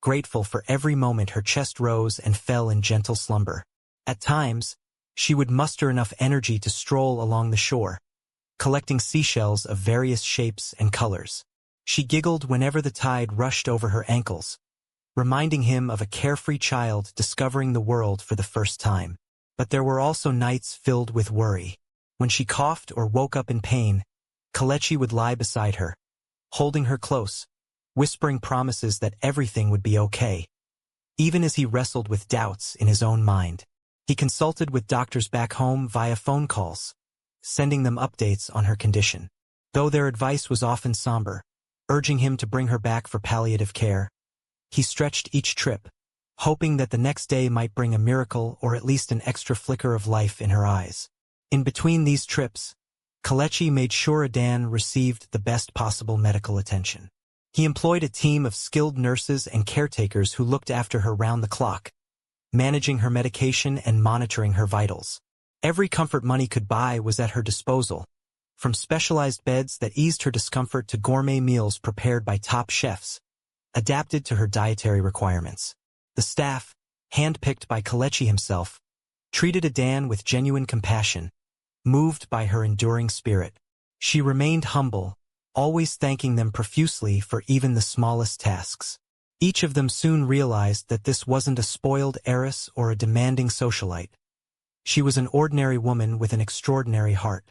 grateful for every moment her chest rose and fell in gentle slumber. At times, she would muster enough energy to stroll along the shore, collecting seashells of various shapes and colors. She giggled whenever the tide rushed over her ankles, reminding him of a carefree child discovering the world for the first time. But there were also nights filled with worry. When she coughed or woke up in pain, Kelechi would lie beside her, holding her close, whispering promises that everything would be okay. Even as he wrestled with doubts in his own mind, he consulted with doctors back home via phone calls, sending them updates on her condition. Though their advice was often somber, urging him to bring her back for palliative care, he stretched each trip, hoping that the next day might bring a miracle or at least an extra flicker of life in her eyes. In between these trips, Kelechi made sure Adan received the best possible medical attention. He employed a team of skilled nurses and caretakers who looked after her round the clock, managing her medication and monitoring her vitals. Every comfort money could buy was at her disposal, from specialized beds that eased her discomfort to gourmet meals prepared by top chefs, adapted to her dietary requirements. The staff, handpicked by Kelechi himself, treated Adan with genuine compassion, moved by her enduring spirit. She remained humble, always thanking them profusely for even the smallest tasks. Each of them soon realized that this wasn't a spoiled heiress or a demanding socialite. She was an ordinary woman with an extraordinary heart.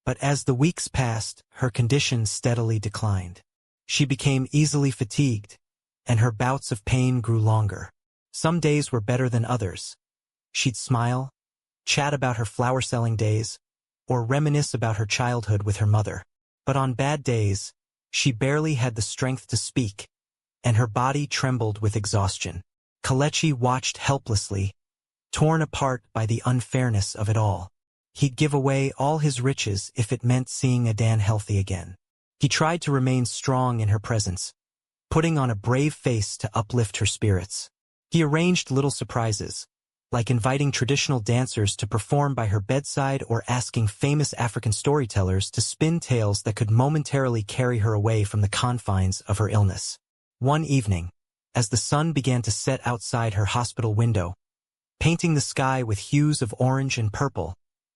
But as the weeks passed, her condition steadily declined. She became easily fatigued, and her bouts of pain grew longer. Some days were better than others. She'd smile, chat about her flower-selling days, or reminisce about her childhood with her mother. But on bad days, she barely had the strength to speak, and her body trembled with exhaustion. Kelechi watched helplessly, torn apart by the unfairness of it all. He'd give away all his riches if it meant seeing Adan healthy again. He tried to remain strong in her presence, putting on a brave face to uplift her spirits. He arranged little surprises, like inviting traditional dancers to perform by her bedside or asking famous African storytellers to spin tales that could momentarily carry her away from the confines of her illness. One evening, as the sun began to set outside her hospital window, painting the sky with hues of orange and purple,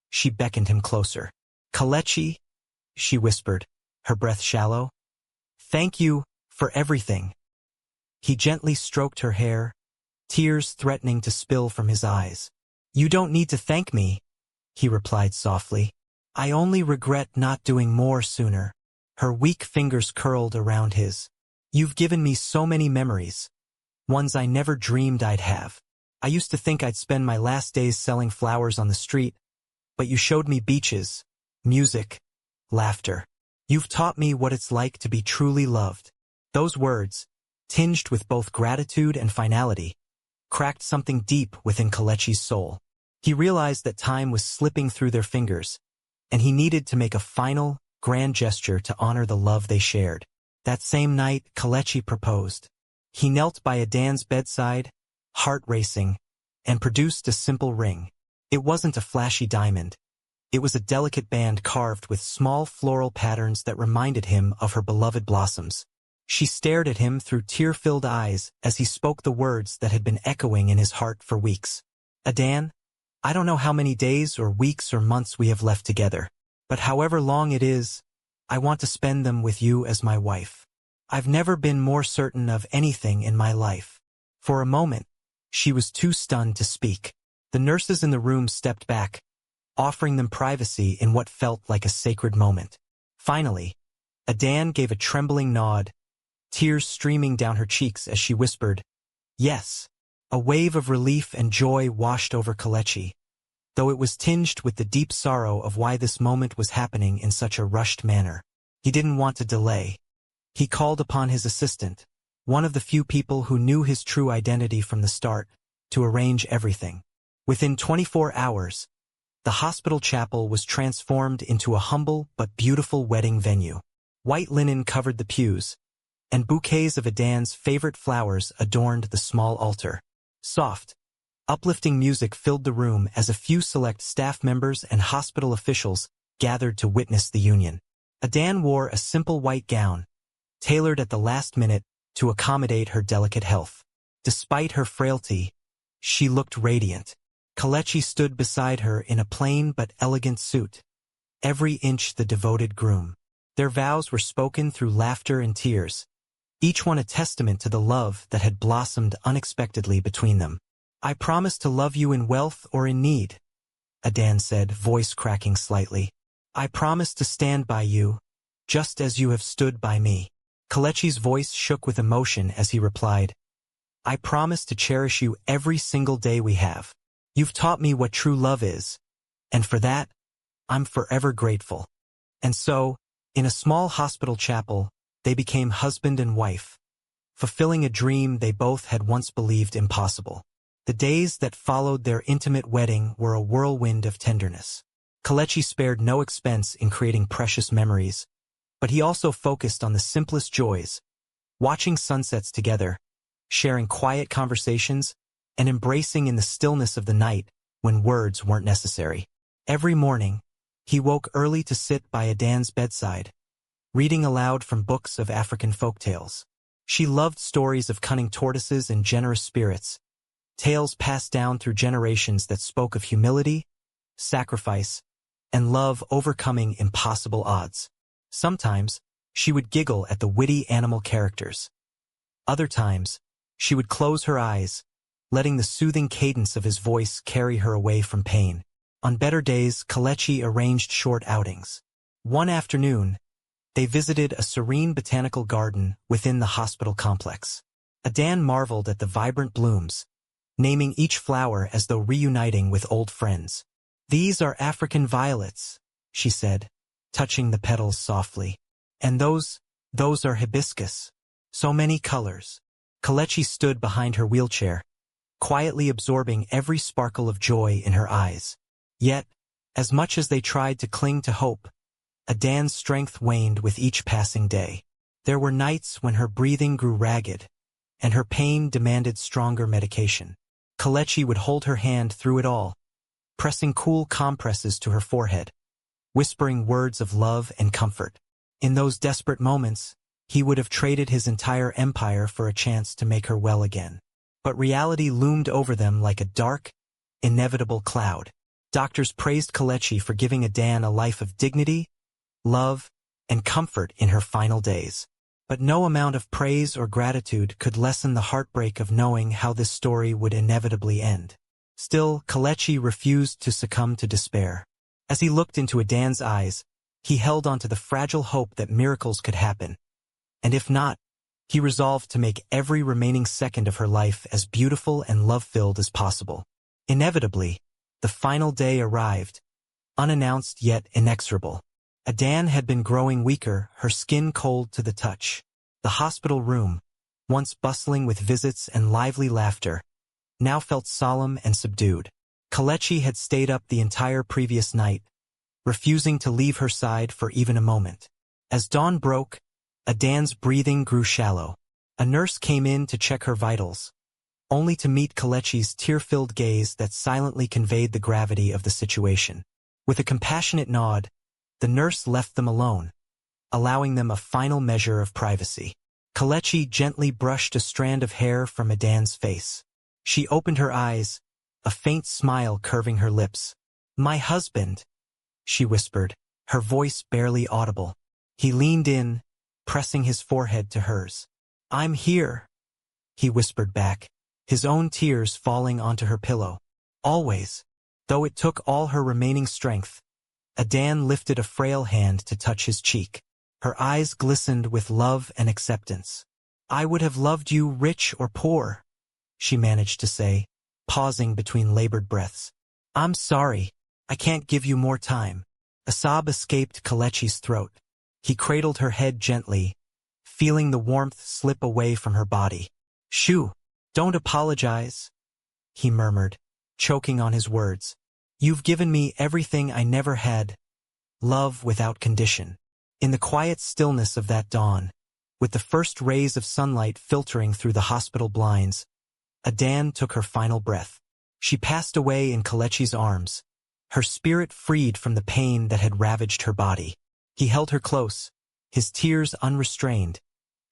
she beckoned him closer. "Kelechi," she whispered, her breath shallow. "Thank you for everything." He gently stroked her hair, tears threatening to spill from his eyes. "You don't need to thank me," he replied softly. "I only regret not doing more sooner." Her weak fingers curled around his. "You've given me so many memories, ones I never dreamed I'd have. I used to think I'd spend my last days selling flowers on the street, but you showed me beaches, music, laughter. You've taught me what it's like to be truly loved." Those words, tinged with both gratitude and finality, cracked something deep within Kelechi's soul. He realized that time was slipping through their fingers, and he needed to make a final, grand gesture to honor the love they shared. That same night, Kelechi proposed. He knelt by Adan's bedside, heart racing, and produced a simple ring. It wasn't a flashy diamond. It was a delicate band carved with small floral patterns that reminded him of her beloved blossoms. She stared at him through tear-filled eyes as he spoke the words that had been echoing in his heart for weeks. "Adan, I don't know how many days or weeks or months we have left together, but however long it is, I want to spend them with you as my wife. I've never been more certain of anything in my life." For a moment, she was too stunned to speak. The nurses in the room stepped back, offering them privacy in what felt like a sacred moment. Finally, Adan gave a trembling nod, tears streaming down her cheeks as she whispered, "Yes." A wave of relief and joy washed over Kelechi, though it was tinged with the deep sorrow of why this moment was happening in such a rushed manner. He didn't want to delay. He called upon his assistant, one of the few people who knew his true identity from the start, to arrange everything. Within 24 hours, the hospital chapel was transformed into a humble but beautiful wedding venue. White linen covered the pews, and bouquets of Adan's favorite flowers adorned the small altar. Soft, uplifting music filled the room as a few select staff members and hospital officials gathered to witness the union. Adan wore a simple white gown, tailored at the last minute to accommodate her delicate health. Despite her frailty, she looked radiant. Kelechi stood beside her in a plain but elegant suit, every inch the devoted groom. Their vows were spoken through laughter and tears, each one a testament to the love that had blossomed unexpectedly between them. "I promise to love you in wealth or in need," Adan said, voice cracking slightly. "I promise to stand by you, just as you have stood by me." Kelechi's voice shook with emotion as he replied, "I promise to cherish you every single day we have. You've taught me what true love is, and for that, I'm forever grateful." And so, in a small hospital chapel, they became husband and wife, fulfilling a dream they both had once believed impossible. The days that followed their intimate wedding were a whirlwind of tenderness. Kelechi spared no expense in creating precious memories, but he also focused on the simplest joys, watching sunsets together, sharing quiet conversations, and embracing in the stillness of the night when words weren't necessary. Every morning, he woke early to sit by Adan's bedside, reading aloud from books of African folktales. She loved stories of cunning tortoises and generous spirits, tales passed down through generations that spoke of humility, sacrifice, and love overcoming impossible odds. Sometimes, she would giggle at the witty animal characters. Other times, she would close her eyes, letting the soothing cadence of his voice carry her away from pain. On better days, Kelechi arranged short outings. One afternoon, they visited a serene botanical garden within the hospital complex. Adan marveled at the vibrant blooms, naming each flower as though reuniting with old friends. "These are African violets," she said, touching the petals softly. "And those are hibiscus. So many colors." Kelechi stood behind her wheelchair, quietly absorbing every sparkle of joy in her eyes. Yet, as much as they tried to cling to hope, Adan's strength waned with each passing day. There were nights when her breathing grew ragged, and her pain demanded stronger medication. Kelechi would hold her hand through it all, pressing cool compresses to her forehead, whispering words of love and comfort. In those desperate moments, he would have traded his entire empire for a chance to make her well again. But reality loomed over them like a dark, inevitable cloud. Doctors praised Kelechi for giving Adan a life of dignity, love, and comfort in her final days. But no amount of praise or gratitude could lessen the heartbreak of knowing how this story would inevitably end. Still, Kelechi refused to succumb to despair. As he looked into Adan's eyes, he held onto the fragile hope that miracles could happen. And if not, he resolved to make every remaining second of her life as beautiful and love-filled as possible. Inevitably, the final day arrived, unannounced yet inexorable. Adan had been growing weaker, her skin cold to the touch. The hospital room, once bustling with visits and lively laughter, now felt solemn and subdued. Kelechi had stayed up the entire previous night, refusing to leave her side for even a moment. As dawn broke, Adan's breathing grew shallow. A nurse came in to check her vitals, only to meet Kelechi's tear-filled gaze that silently conveyed the gravity of the situation. With a compassionate nod, the nurse left them alone, allowing them a final measure of privacy. Kelechi gently brushed a strand of hair from Adan's face. She opened her eyes, a faint smile curving her lips. "My husband," she whispered, her voice barely audible. He leaned in, pressing his forehead to hers. "I'm here," he whispered back, his own tears falling onto her pillow. "Always." Though it took all her remaining strength, Adan lifted a frail hand to touch his cheek. Her eyes glistened with love and acceptance. "I would have loved you rich or poor," she managed to say, pausing between labored breaths. "I'm sorry, I can't give you more time." A sob escaped Kelechi's throat. He cradled her head gently, feeling the warmth slip away from her body. "Shoo, don't apologize," he murmured, choking on his words. "You've given me everything I never had, love without condition." In the quiet stillness of that dawn, with the first rays of sunlight filtering through the hospital blinds, Adan took her final breath. She passed away in Kelechi's arms, her spirit freed from the pain that had ravaged her body. He held her close, his tears unrestrained,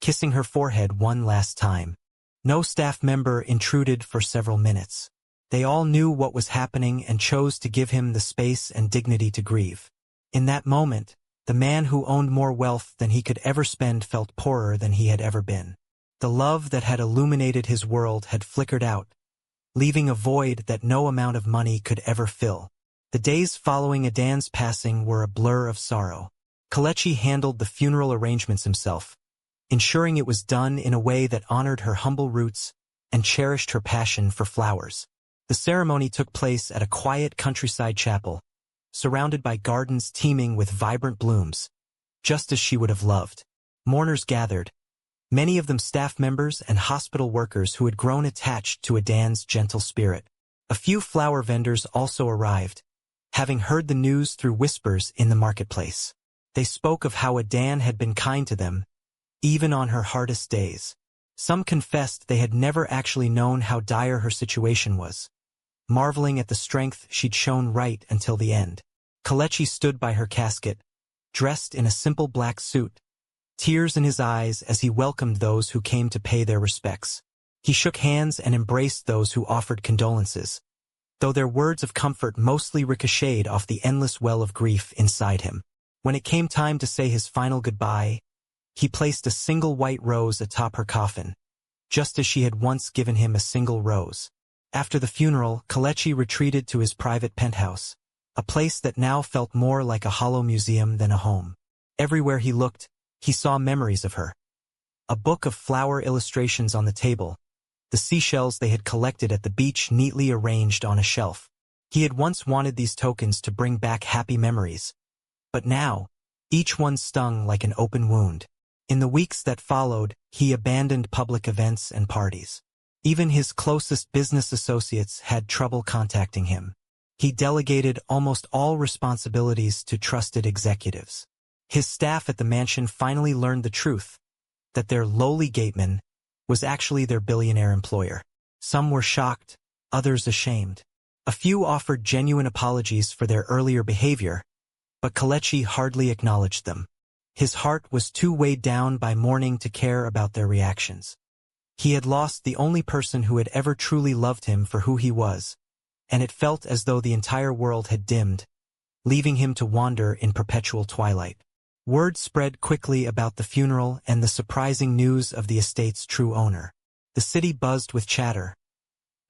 kissing her forehead one last time. No staff member intruded for several minutes. They all knew what was happening and chose to give him the space and dignity to grieve. In that moment, the man who owned more wealth than he could ever spend felt poorer than he had ever been. The love that had illuminated his world had flickered out, leaving a void that no amount of money could ever fill. The days following Adan's passing were a blur of sorrow. Kelechi handled the funeral arrangements himself, ensuring it was done in a way that honored her humble roots and cherished her passion for flowers. The ceremony took place at a quiet countryside chapel, surrounded by gardens teeming with vibrant blooms, just as she would have loved. Mourners gathered, many of them staff members and hospital workers who had grown attached to Adan's gentle spirit. A few flower vendors also arrived, having heard the news through whispers in the marketplace. They spoke of how Adan had been kind to them, even on her hardest days. Some confessed they had never actually known how dire her situation was, marveling at the strength she'd shown right until the end. Kelechi stood by her casket, dressed in a simple black suit, tears in his eyes as he welcomed those who came to pay their respects. He shook hands and embraced those who offered condolences, though their words of comfort mostly ricocheted off the endless well of grief inside him. When it came time to say his final goodbye, he placed a single white rose atop her coffin, just as she had once given him a single rose. After the funeral, Kelechi retreated to his private penthouse, a place that now felt more like a hollow museum than a home. Everywhere he looked, he saw memories of her. A book of flower illustrations on the table, the seashells they had collected at the beach neatly arranged on a shelf. He had once wanted these tokens to bring back happy memories, but now, each one stung like an open wound. In the weeks that followed, he abandoned public events and parties. Even his closest business associates had trouble contacting him. He delegated almost all responsibilities to trusted executives. His staff at the mansion finally learned the truth, that their lowly gateman, was actually their billionaire employer. Some were shocked, others ashamed. A few offered genuine apologies for their earlier behavior, but Kelechi hardly acknowledged them. His heart was too weighed down by mourning to care about their reactions. He had lost the only person who had ever truly loved him for who he was, and it felt as though the entire world had dimmed, leaving him to wander in perpetual twilight. Word spread quickly about the funeral and the surprising news of the estate's true owner. The city buzzed with chatter.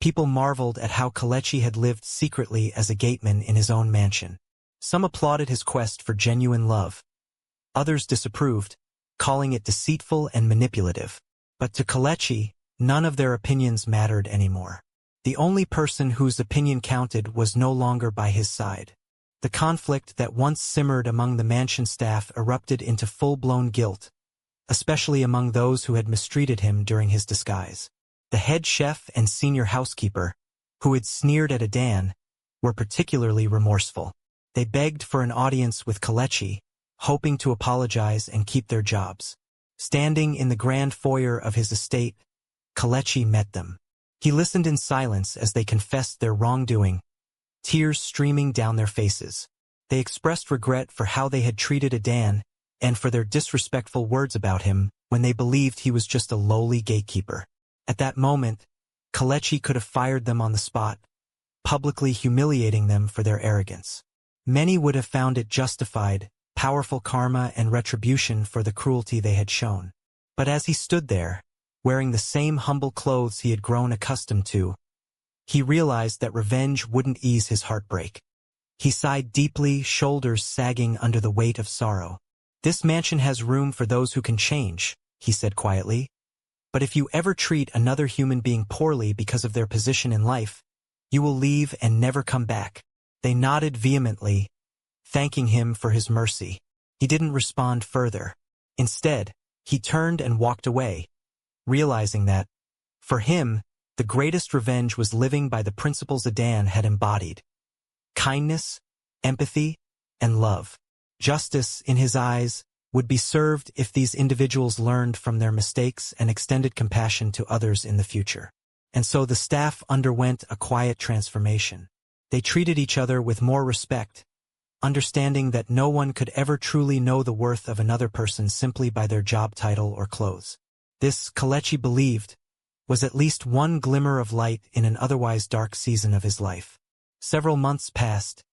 People marveled at how Kelechi had lived secretly as a gateman in his own mansion. Some applauded his quest for genuine love. Others disapproved, calling it deceitful and manipulative. But to Kelechi, none of their opinions mattered anymore. The only person whose opinion counted was no longer by his side. The conflict that once simmered among the mansion staff erupted into full-blown guilt, especially among those who had mistreated him during his disguise. The head chef and senior housekeeper, who had sneered at Adan, were particularly remorseful. They begged for an audience with Kelechi, hoping to apologize and keep their jobs. Standing in the grand foyer of his estate, Kelechi met them. He listened in silence as they confessed their wrongdoing, tears streaming down their faces. They expressed regret for how they had treated Adan and for their disrespectful words about him when they believed he was just a lowly gatekeeper. At that moment, Kelechi could have fired them on the spot, publicly humiliating them for their arrogance. Many would have found it justified, powerful karma and retribution for the cruelty they had shown. But as he stood there, wearing the same humble clothes he had grown accustomed to, he realized that revenge wouldn't ease his heartbreak. He sighed deeply, shoulders sagging under the weight of sorrow. "This mansion has room for those who can change," he said quietly. "But if you ever treat another human being poorly because of their position in life, you will leave and never come back." They nodded vehemently, thanking him for his mercy. He didn't respond further. Instead, he turned and walked away, realizing that, for him, the greatest revenge was living by the principles Adan had embodied: kindness, empathy, and love. Justice, in his eyes, would be served if these individuals learned from their mistakes and extended compassion to others in the future. And so the staff underwent a quiet transformation. They treated each other with more respect, understanding that no one could ever truly know the worth of another person simply by their job title or clothes. This, Kelechi believed, was at least one glimmer of light in an otherwise dark season of his life. Several months passed,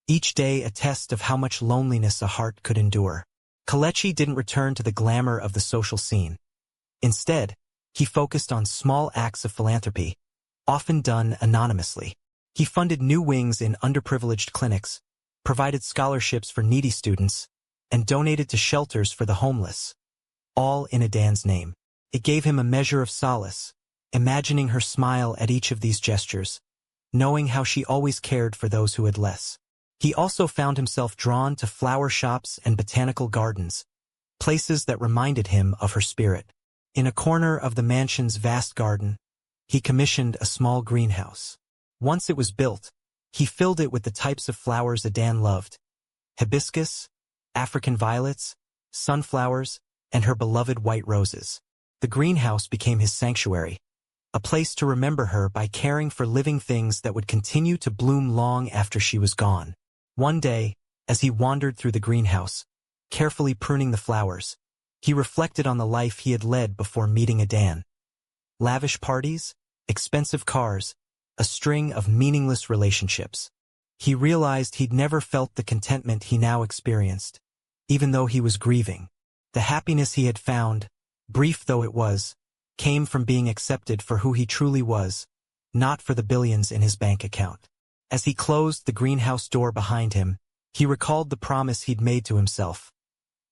each day a test of how much loneliness a heart could endure. Kelechi didn't return to the glamour of the social scene. Instead, he focused on small acts of philanthropy, often done anonymously. He funded new wings in underprivileged clinics, provided scholarships for needy students, and donated to shelters for the homeless, all in Adan's name. It gave him a measure of solace, imagining her smile at each of these gestures, knowing how she always cared for those who had less. He also found himself drawn to flower shops and botanical gardens, places that reminded him of her spirit. In a corner of the mansion's vast garden, he commissioned a small greenhouse. Once it was built, he filled it with the types of flowers Adan loved: hibiscus, African violets, sunflowers, and her beloved white roses. The greenhouse became his sanctuary, a place to remember her by caring for living things that would continue to bloom long after she was gone. One day, as he wandered through the greenhouse, carefully pruning the flowers, he reflected on the life he had led before meeting Adan. Lavish parties, expensive cars, a string of meaningless relationships. He realized he'd never felt the contentment he now experienced, even though he was grieving. The happiness he had found, brief though it was, came from being accepted for who he truly was, not for the billions in his bank account. As he closed the greenhouse door behind him, he recalled the promise he'd made to himself,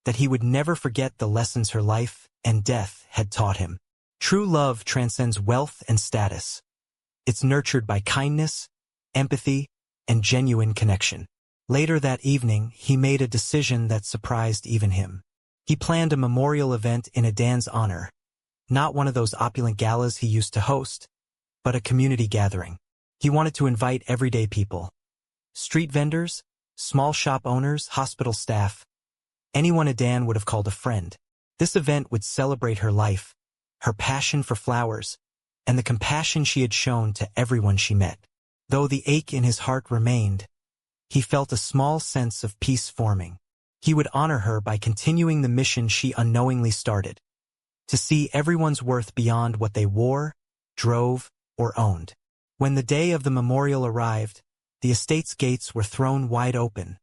that he would never forget the lessons her life and death had taught him. True love transcends wealth and status. It's nurtured by kindness, empathy, and genuine connection. Later that evening, he made a decision that surprised even him. He planned a memorial event in Adan's honor, not one of those opulent galas he used to host, but a community gathering. He wanted to invite everyday people: street vendors, small shop owners, hospital staff, anyone Adan would have called a friend. This event would celebrate her life, her passion for flowers, and the compassion she had shown to everyone she met. Though the ache in his heart remained, he felt a small sense of peace forming. He would honor her by continuing the mission she unknowingly started, to see everyone's worth beyond what they wore, drove, or owned. When the day of the memorial arrived, the estate's gates were thrown wide open,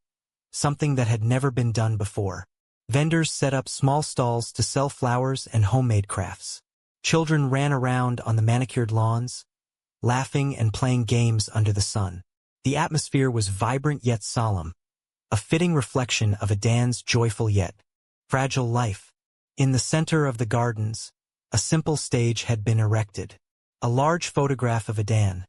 something that had never been done before. Vendors set up small stalls to sell flowers and homemade crafts. Children ran around on the manicured lawns, laughing and playing games under the sun. The atmosphere was vibrant yet solemn, a fitting reflection of Adan's joyful yet fragile life. In the center of the gardens, a simple stage had been erected. A large photograph of Adan,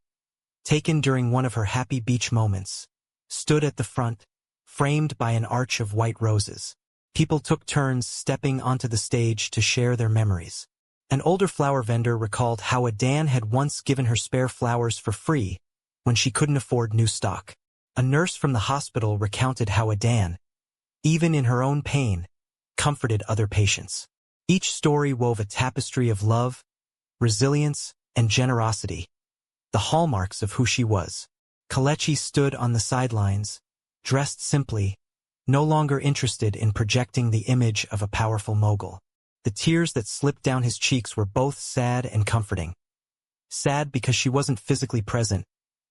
taken during one of her happy beach moments, stood at the front, framed by an arch of white roses. People took turns stepping onto the stage to share their memories. An older flower vendor recalled how Adan had once given her spare flowers for free when she couldn't afford new stock. A nurse from the hospital recounted how Adan, even in her own pain, comforted other patients. Each story wove a tapestry of love, resilience, and generosity, the hallmarks of who she was. Kelechi stood on the sidelines, dressed simply, no longer interested in projecting the image of a powerful mogul. The tears that slipped down his cheeks were both sad and comforting. Sad because she wasn't physically present,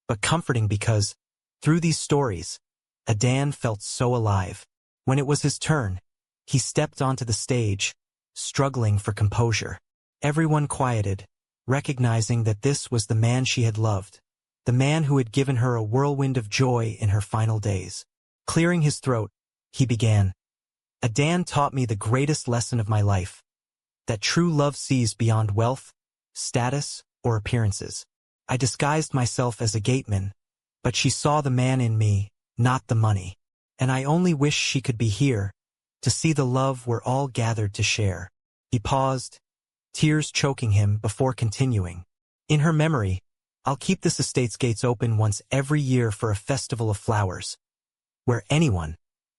but comforting because, through these stories, Adan felt so alive. When it was his turn, he stepped onto the stage, struggling for composure. Everyone quieted, recognizing that this was the man she had loved, the man who had given her a whirlwind of joy in her final days. Clearing his throat, he began, "Adan taught me the greatest lesson of my life, that true love sees beyond wealth, status, or appearances. I disguised myself as a gateman, but she saw the man in me, not the money. And I only wish she could be here, to see the love we're all gathered to share." He paused, tears choking him before continuing. "In her memory, I'll keep this estate's gates open once every year for a festival of flowers, where anyone,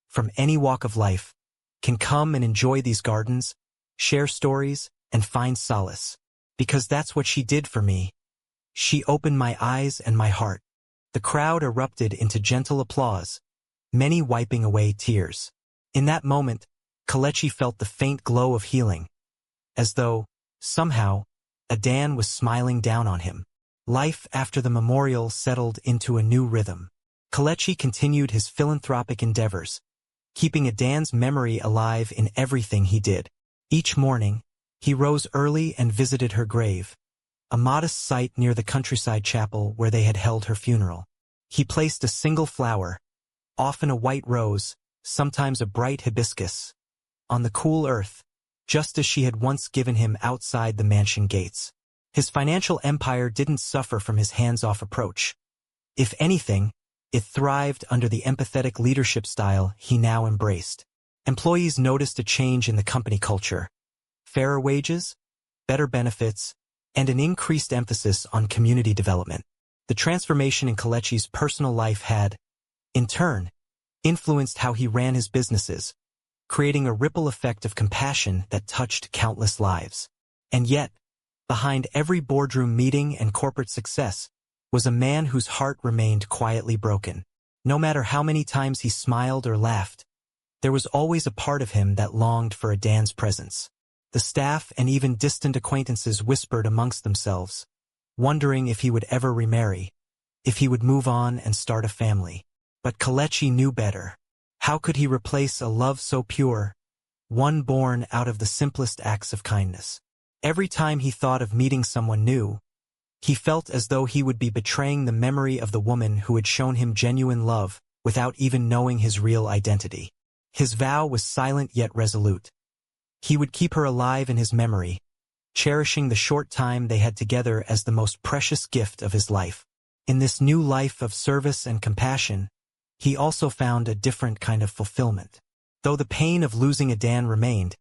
from any walk of life, can come and enjoy these gardens, share stories, and find solace. Because that's what she did for me. She opened my eyes and my heart." The crowd erupted into gentle applause, many wiping away tears. In that moment, Kelechi felt the faint glow of healing, as though, somehow, Adan was smiling down on him. Life after the memorial settled into a new rhythm. Kelechi continued his philanthropic endeavors, keeping Adan's memory alive in everything he did. Each morning, he rose early and visited her grave, a modest site near the countryside chapel where they had held her funeral. He placed a single flower, often a white rose, sometimes a bright hibiscus, on the cool earth, just as she had once given him outside the mansion gates. His financial empire didn't suffer from his hands-off approach. If anything, it thrived under the empathetic leadership style he now embraced. Employees noticed a change in the company culture: fairer wages, better benefits, and an increased emphasis on community development. The transformation in Kelechi's personal life had, in turn, influenced how he ran his businesses, creating a ripple effect of compassion that touched countless lives. And yet, behind every boardroom meeting and corporate success was a man whose heart remained quietly broken. No matter how many times he smiled or laughed, there was always a part of him that longed for Adan's presence. The staff and even distant acquaintances whispered amongst themselves, wondering if he would ever remarry, if he would move on and start a family. But Kelechi knew better. How could he replace a love so pure, one born out of the simplest acts of kindness? Every time he thought of meeting someone new, he felt as though he would be betraying the memory of the woman who had shown him genuine love without even knowing his real identity. His vow was silent yet resolute. He would keep her alive in his memory, cherishing the short time they had together as the most precious gift of his life. In this new life of service and compassion, he also found a different kind of fulfillment. Though the pain of losing Adan remained,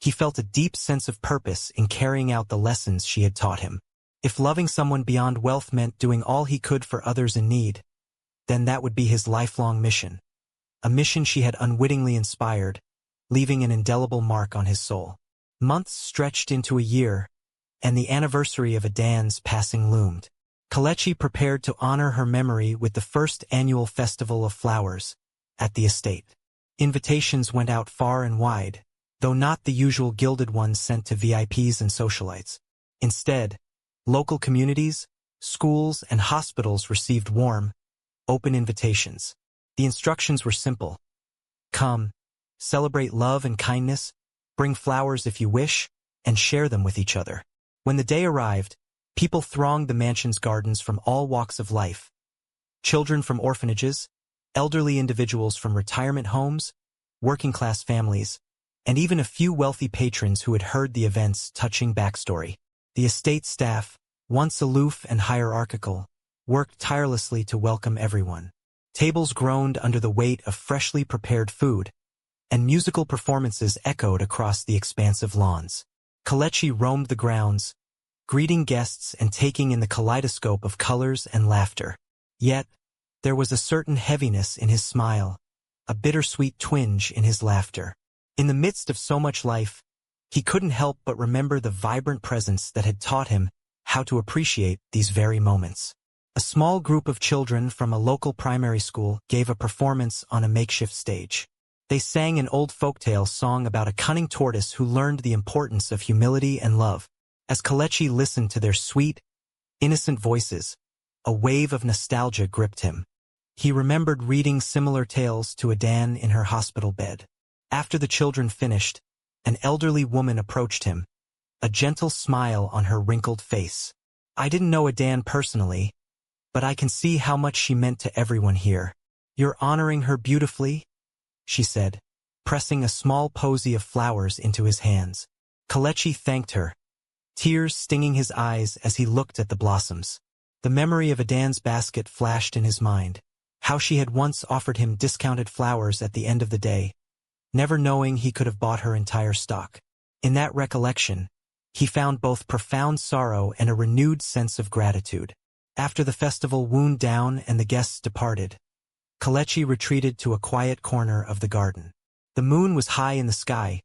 he felt a deep sense of purpose in carrying out the lessons she had taught him. If loving someone beyond wealth meant doing all he could for others in need, then that would be his lifelong mission. A mission she had unwittingly inspired, leaving an indelible mark on his soul. Months stretched into a year, and the anniversary of Adan's passing loomed. Kelechi prepared to honor her memory with the first annual Festival of Flowers at the estate. Invitations went out far and wide, though not the usual gilded ones sent to VIPs and socialites. Instead, local communities, schools, and hospitals received warm, open invitations. The instructions were simple. Come, celebrate love and kindness, bring flowers if you wish, and share them with each other. When the day arrived, people thronged the mansion's gardens from all walks of life. Children from orphanages, elderly individuals from retirement homes, working-class families, and even a few wealthy patrons who had heard the event's touching backstory. The estate staff, once aloof and hierarchical, worked tirelessly to welcome everyone. Tables groaned under the weight of freshly prepared food, and musical performances echoed across the expansive lawns. Kelechi roamed the grounds, greeting guests and taking in the kaleidoscope of colors and laughter. Yet, there was a certain heaviness in his smile, a bittersweet twinge in his laughter. In the midst of so much life, he couldn't help but remember the vibrant presence that had taught him how to appreciate these very moments. A small group of children from a local primary school gave a performance on a makeshift stage. They sang an old folktale song about a cunning tortoise who learned the importance of humility and love. As Kelechi listened to their sweet, innocent voices, a wave of nostalgia gripped him. He remembered reading similar tales to Adan in her hospital bed. After the children finished, an elderly woman approached him, a gentle smile on her wrinkled face. I didn't know Adan personally, but I can see how much she meant to everyone here. You're honoring her beautifully, she said, pressing a small posy of flowers into his hands. Kelechi thanked her, tears stinging his eyes as he looked at the blossoms. The memory of Adan's basket flashed in his mind, how she had once offered him discounted flowers at the end of the day, never knowing he could have bought her entire stock. In that recollection, he found both profound sorrow and a renewed sense of gratitude. After the festival wound down and the guests departed, Kelechi retreated to a quiet corner of the garden. The moon was high in the sky,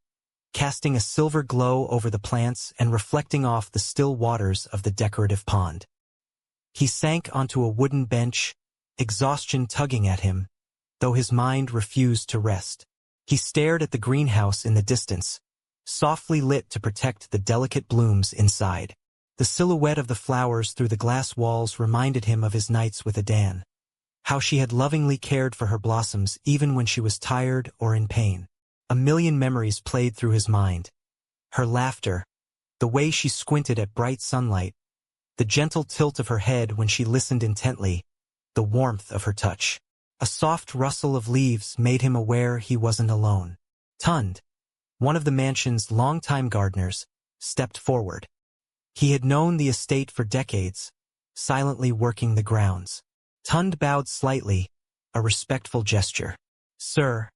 casting a silver glow over the plants and reflecting off the still waters of the decorative pond. He sank onto a wooden bench, exhaustion tugging at him, though his mind refused to rest. He stared at the greenhouse in the distance, softly lit to protect the delicate blooms inside. The silhouette of the flowers through the glass walls reminded him of his nights with Adan, how she had lovingly cared for her blossoms even when she was tired or in pain. A million memories played through his mind. Her laughter, the way she squinted at bright sunlight, the gentle tilt of her head when she listened intently, the warmth of her touch. A soft rustle of leaves made him aware he wasn't alone. Tund, one of the mansion's longtime gardeners, stepped forward. He had known the estate for decades, silently working the grounds. Tund bowed slightly, a respectful gesture. Sir,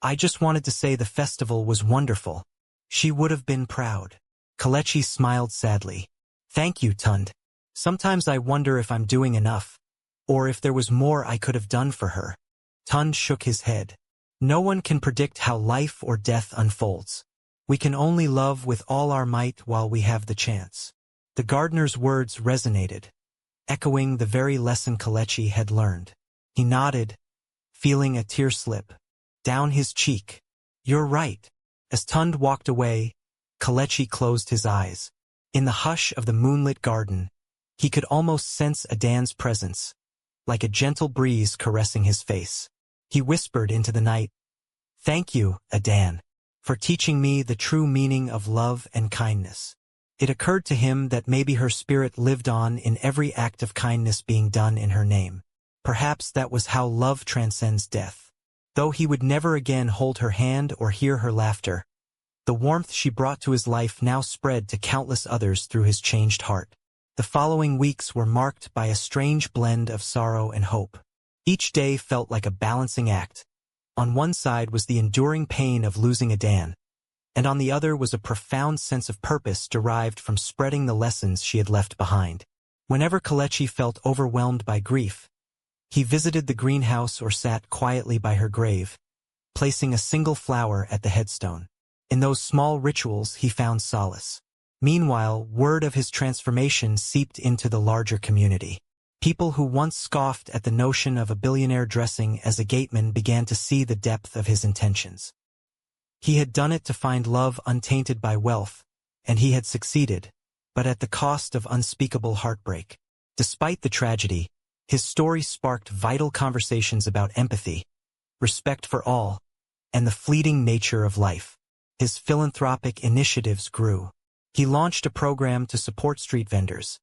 I just wanted to say the festival was wonderful. She would have been proud. Kelechi smiled sadly. Thank you, Tund. Sometimes I wonder if I'm doing enough, or if there was more I could have done for her. Tund shook his head. No one can predict how life or death unfolds. We can only love with all our might while we have the chance. The gardener's words resonated, echoing the very lesson Kelechi had learned. He nodded, feeling a tear slip down his cheek. You're right. As Tund walked away, Kelechi closed his eyes. In the hush of the moonlit garden, he could almost sense Adan's presence, like a gentle breeze caressing his face. He whispered into the night, Thank you, Adan, for teaching me the true meaning of love and kindness. It occurred to him that maybe her spirit lived on in every act of kindness being done in her name. Perhaps that was how love transcends death. Though he would never again hold her hand or hear her laughter, the warmth she brought to his life now spread to countless others through his changed heart. The following weeks were marked by a strange blend of sorrow and hope. Each day felt like a balancing act. On one side was the enduring pain of losing Adan, and on the other was a profound sense of purpose derived from spreading the lessons she had left behind. Whenever Kelechi felt overwhelmed by grief, he visited the greenhouse or sat quietly by her grave, placing a single flower at the headstone. In those small rituals he found solace. Meanwhile, word of his transformation seeped into the larger community. People who once scoffed at the notion of a billionaire dressing as a gateman began to see the depth of his intentions. He had done it to find love untainted by wealth, and he had succeeded, but at the cost of unspeakable heartbreak. Despite the tragedy, his story sparked vital conversations about empathy, respect for all, and the fleeting nature of life. His philanthropic initiatives grew. He launched a program to support street vendors,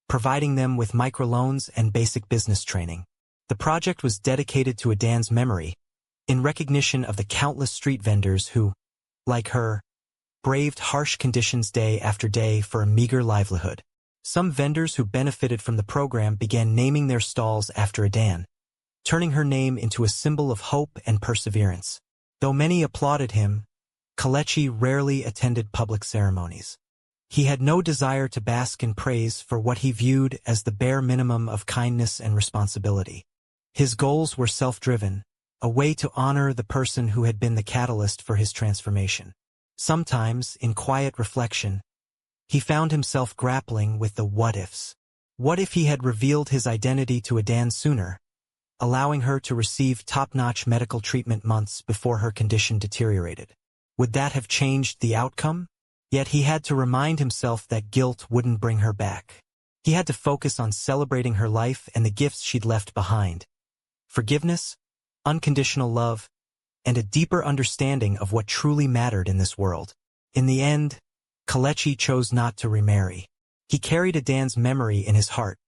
providing them with microloans and basic business training. The project was dedicated to Adan's memory, in recognition of the countless street vendors who, like her, braved harsh conditions day after day for a meager livelihood. Some vendors who benefited from the program began naming their stalls after Adan, turning her name into a symbol of hope and perseverance. Though many applauded him, Kelechi rarely attended public ceremonies. He had no desire to bask in praise for what he viewed as the bare minimum of kindness and responsibility. His goals were self-driven, a way to honor the person who had been the catalyst for his transformation. Sometimes, in quiet reflection, he found himself grappling with the what-ifs. What if he had revealed his identity to Adan sooner, allowing her to receive top-notch medical treatment months before her condition deteriorated? Would that have changed the outcome? Yet he had to remind himself that guilt wouldn't bring her back. He had to focus on celebrating her life and the gifts she'd left behind. Forgiveness, unconditional love, and a deeper understanding of what truly mattered in this world. In the end, Kelechi chose not to remarry. He carried Adan's memory in his heart,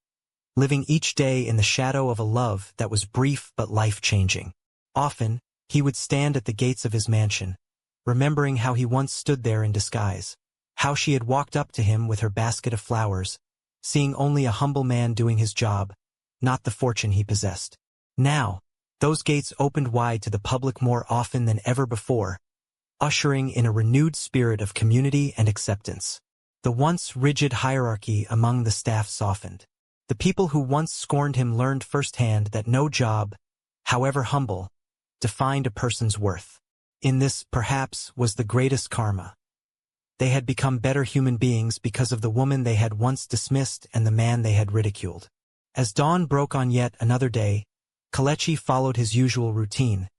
living each day in the shadow of a love that was brief but life-changing. Often, he would stand at the gates of his mansion, remembering how he once stood there in disguise, how she had walked up to him with her basket of flowers, seeing only a humble man doing his job, not the fortune he possessed. Now, those gates opened wide to the public more often than ever before, ushering in a renewed spirit of community and acceptance. The once rigid hierarchy among the staff softened. The people who once scorned him learned firsthand that no job, however humble, defined a person's worth. In this, perhaps, was the greatest karma. They had become better human beings because of the woman they had once dismissed and the man they had ridiculed. As dawn broke on yet another day, Kelechi followed his usual routine,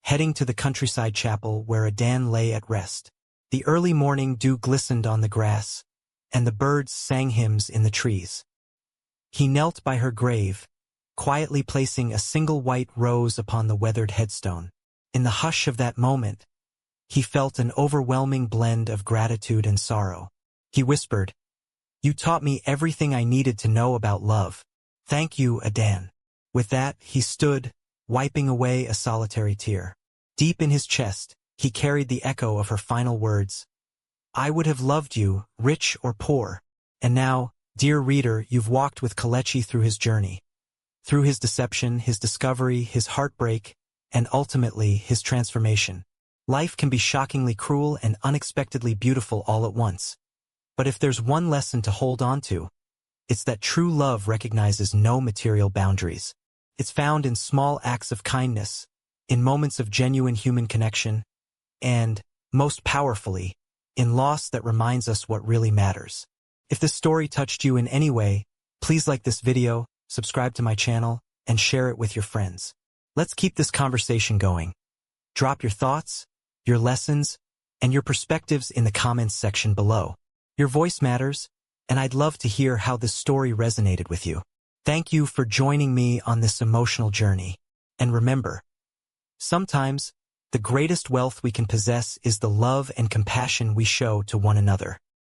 heading to the countryside chapel where Adan lay at rest. The early morning dew glistened on the grass, and the birds sang hymns in the trees. He knelt by her grave, quietly placing a single white rose upon the weathered headstone. In the hush of that moment, he felt an overwhelming blend of gratitude and sorrow. He whispered, "You taught me everything I needed to know about love. Thank you, Adan." With that, he stood, wiping away a solitary tear. Deep in his chest, he carried the echo of her final words. "I would have loved you, rich or poor." And now, dear reader, you've walked with Kelechi through his journey. Through his deception, his discovery, his heartbreak, and ultimately his transformation. Life can be shockingly cruel and unexpectedly beautiful all at once. But if there's one lesson to hold on to, it's that true love recognizes no material boundaries. It's found in small acts of kindness, in moments of genuine human connection, and, most powerfully, in loss that reminds us what really matters. If this story touched you in any way, please like this video, subscribe to my channel, and share it with your friends. Let's keep this conversation going. Drop your thoughts, your lessons, and your perspectives in the comments section below. Your voice matters, and I'd love to hear how this story resonated with you. Thank you for joining me on this emotional journey. And remember, sometimes, the greatest wealth we can possess is the love and compassion we show to one another.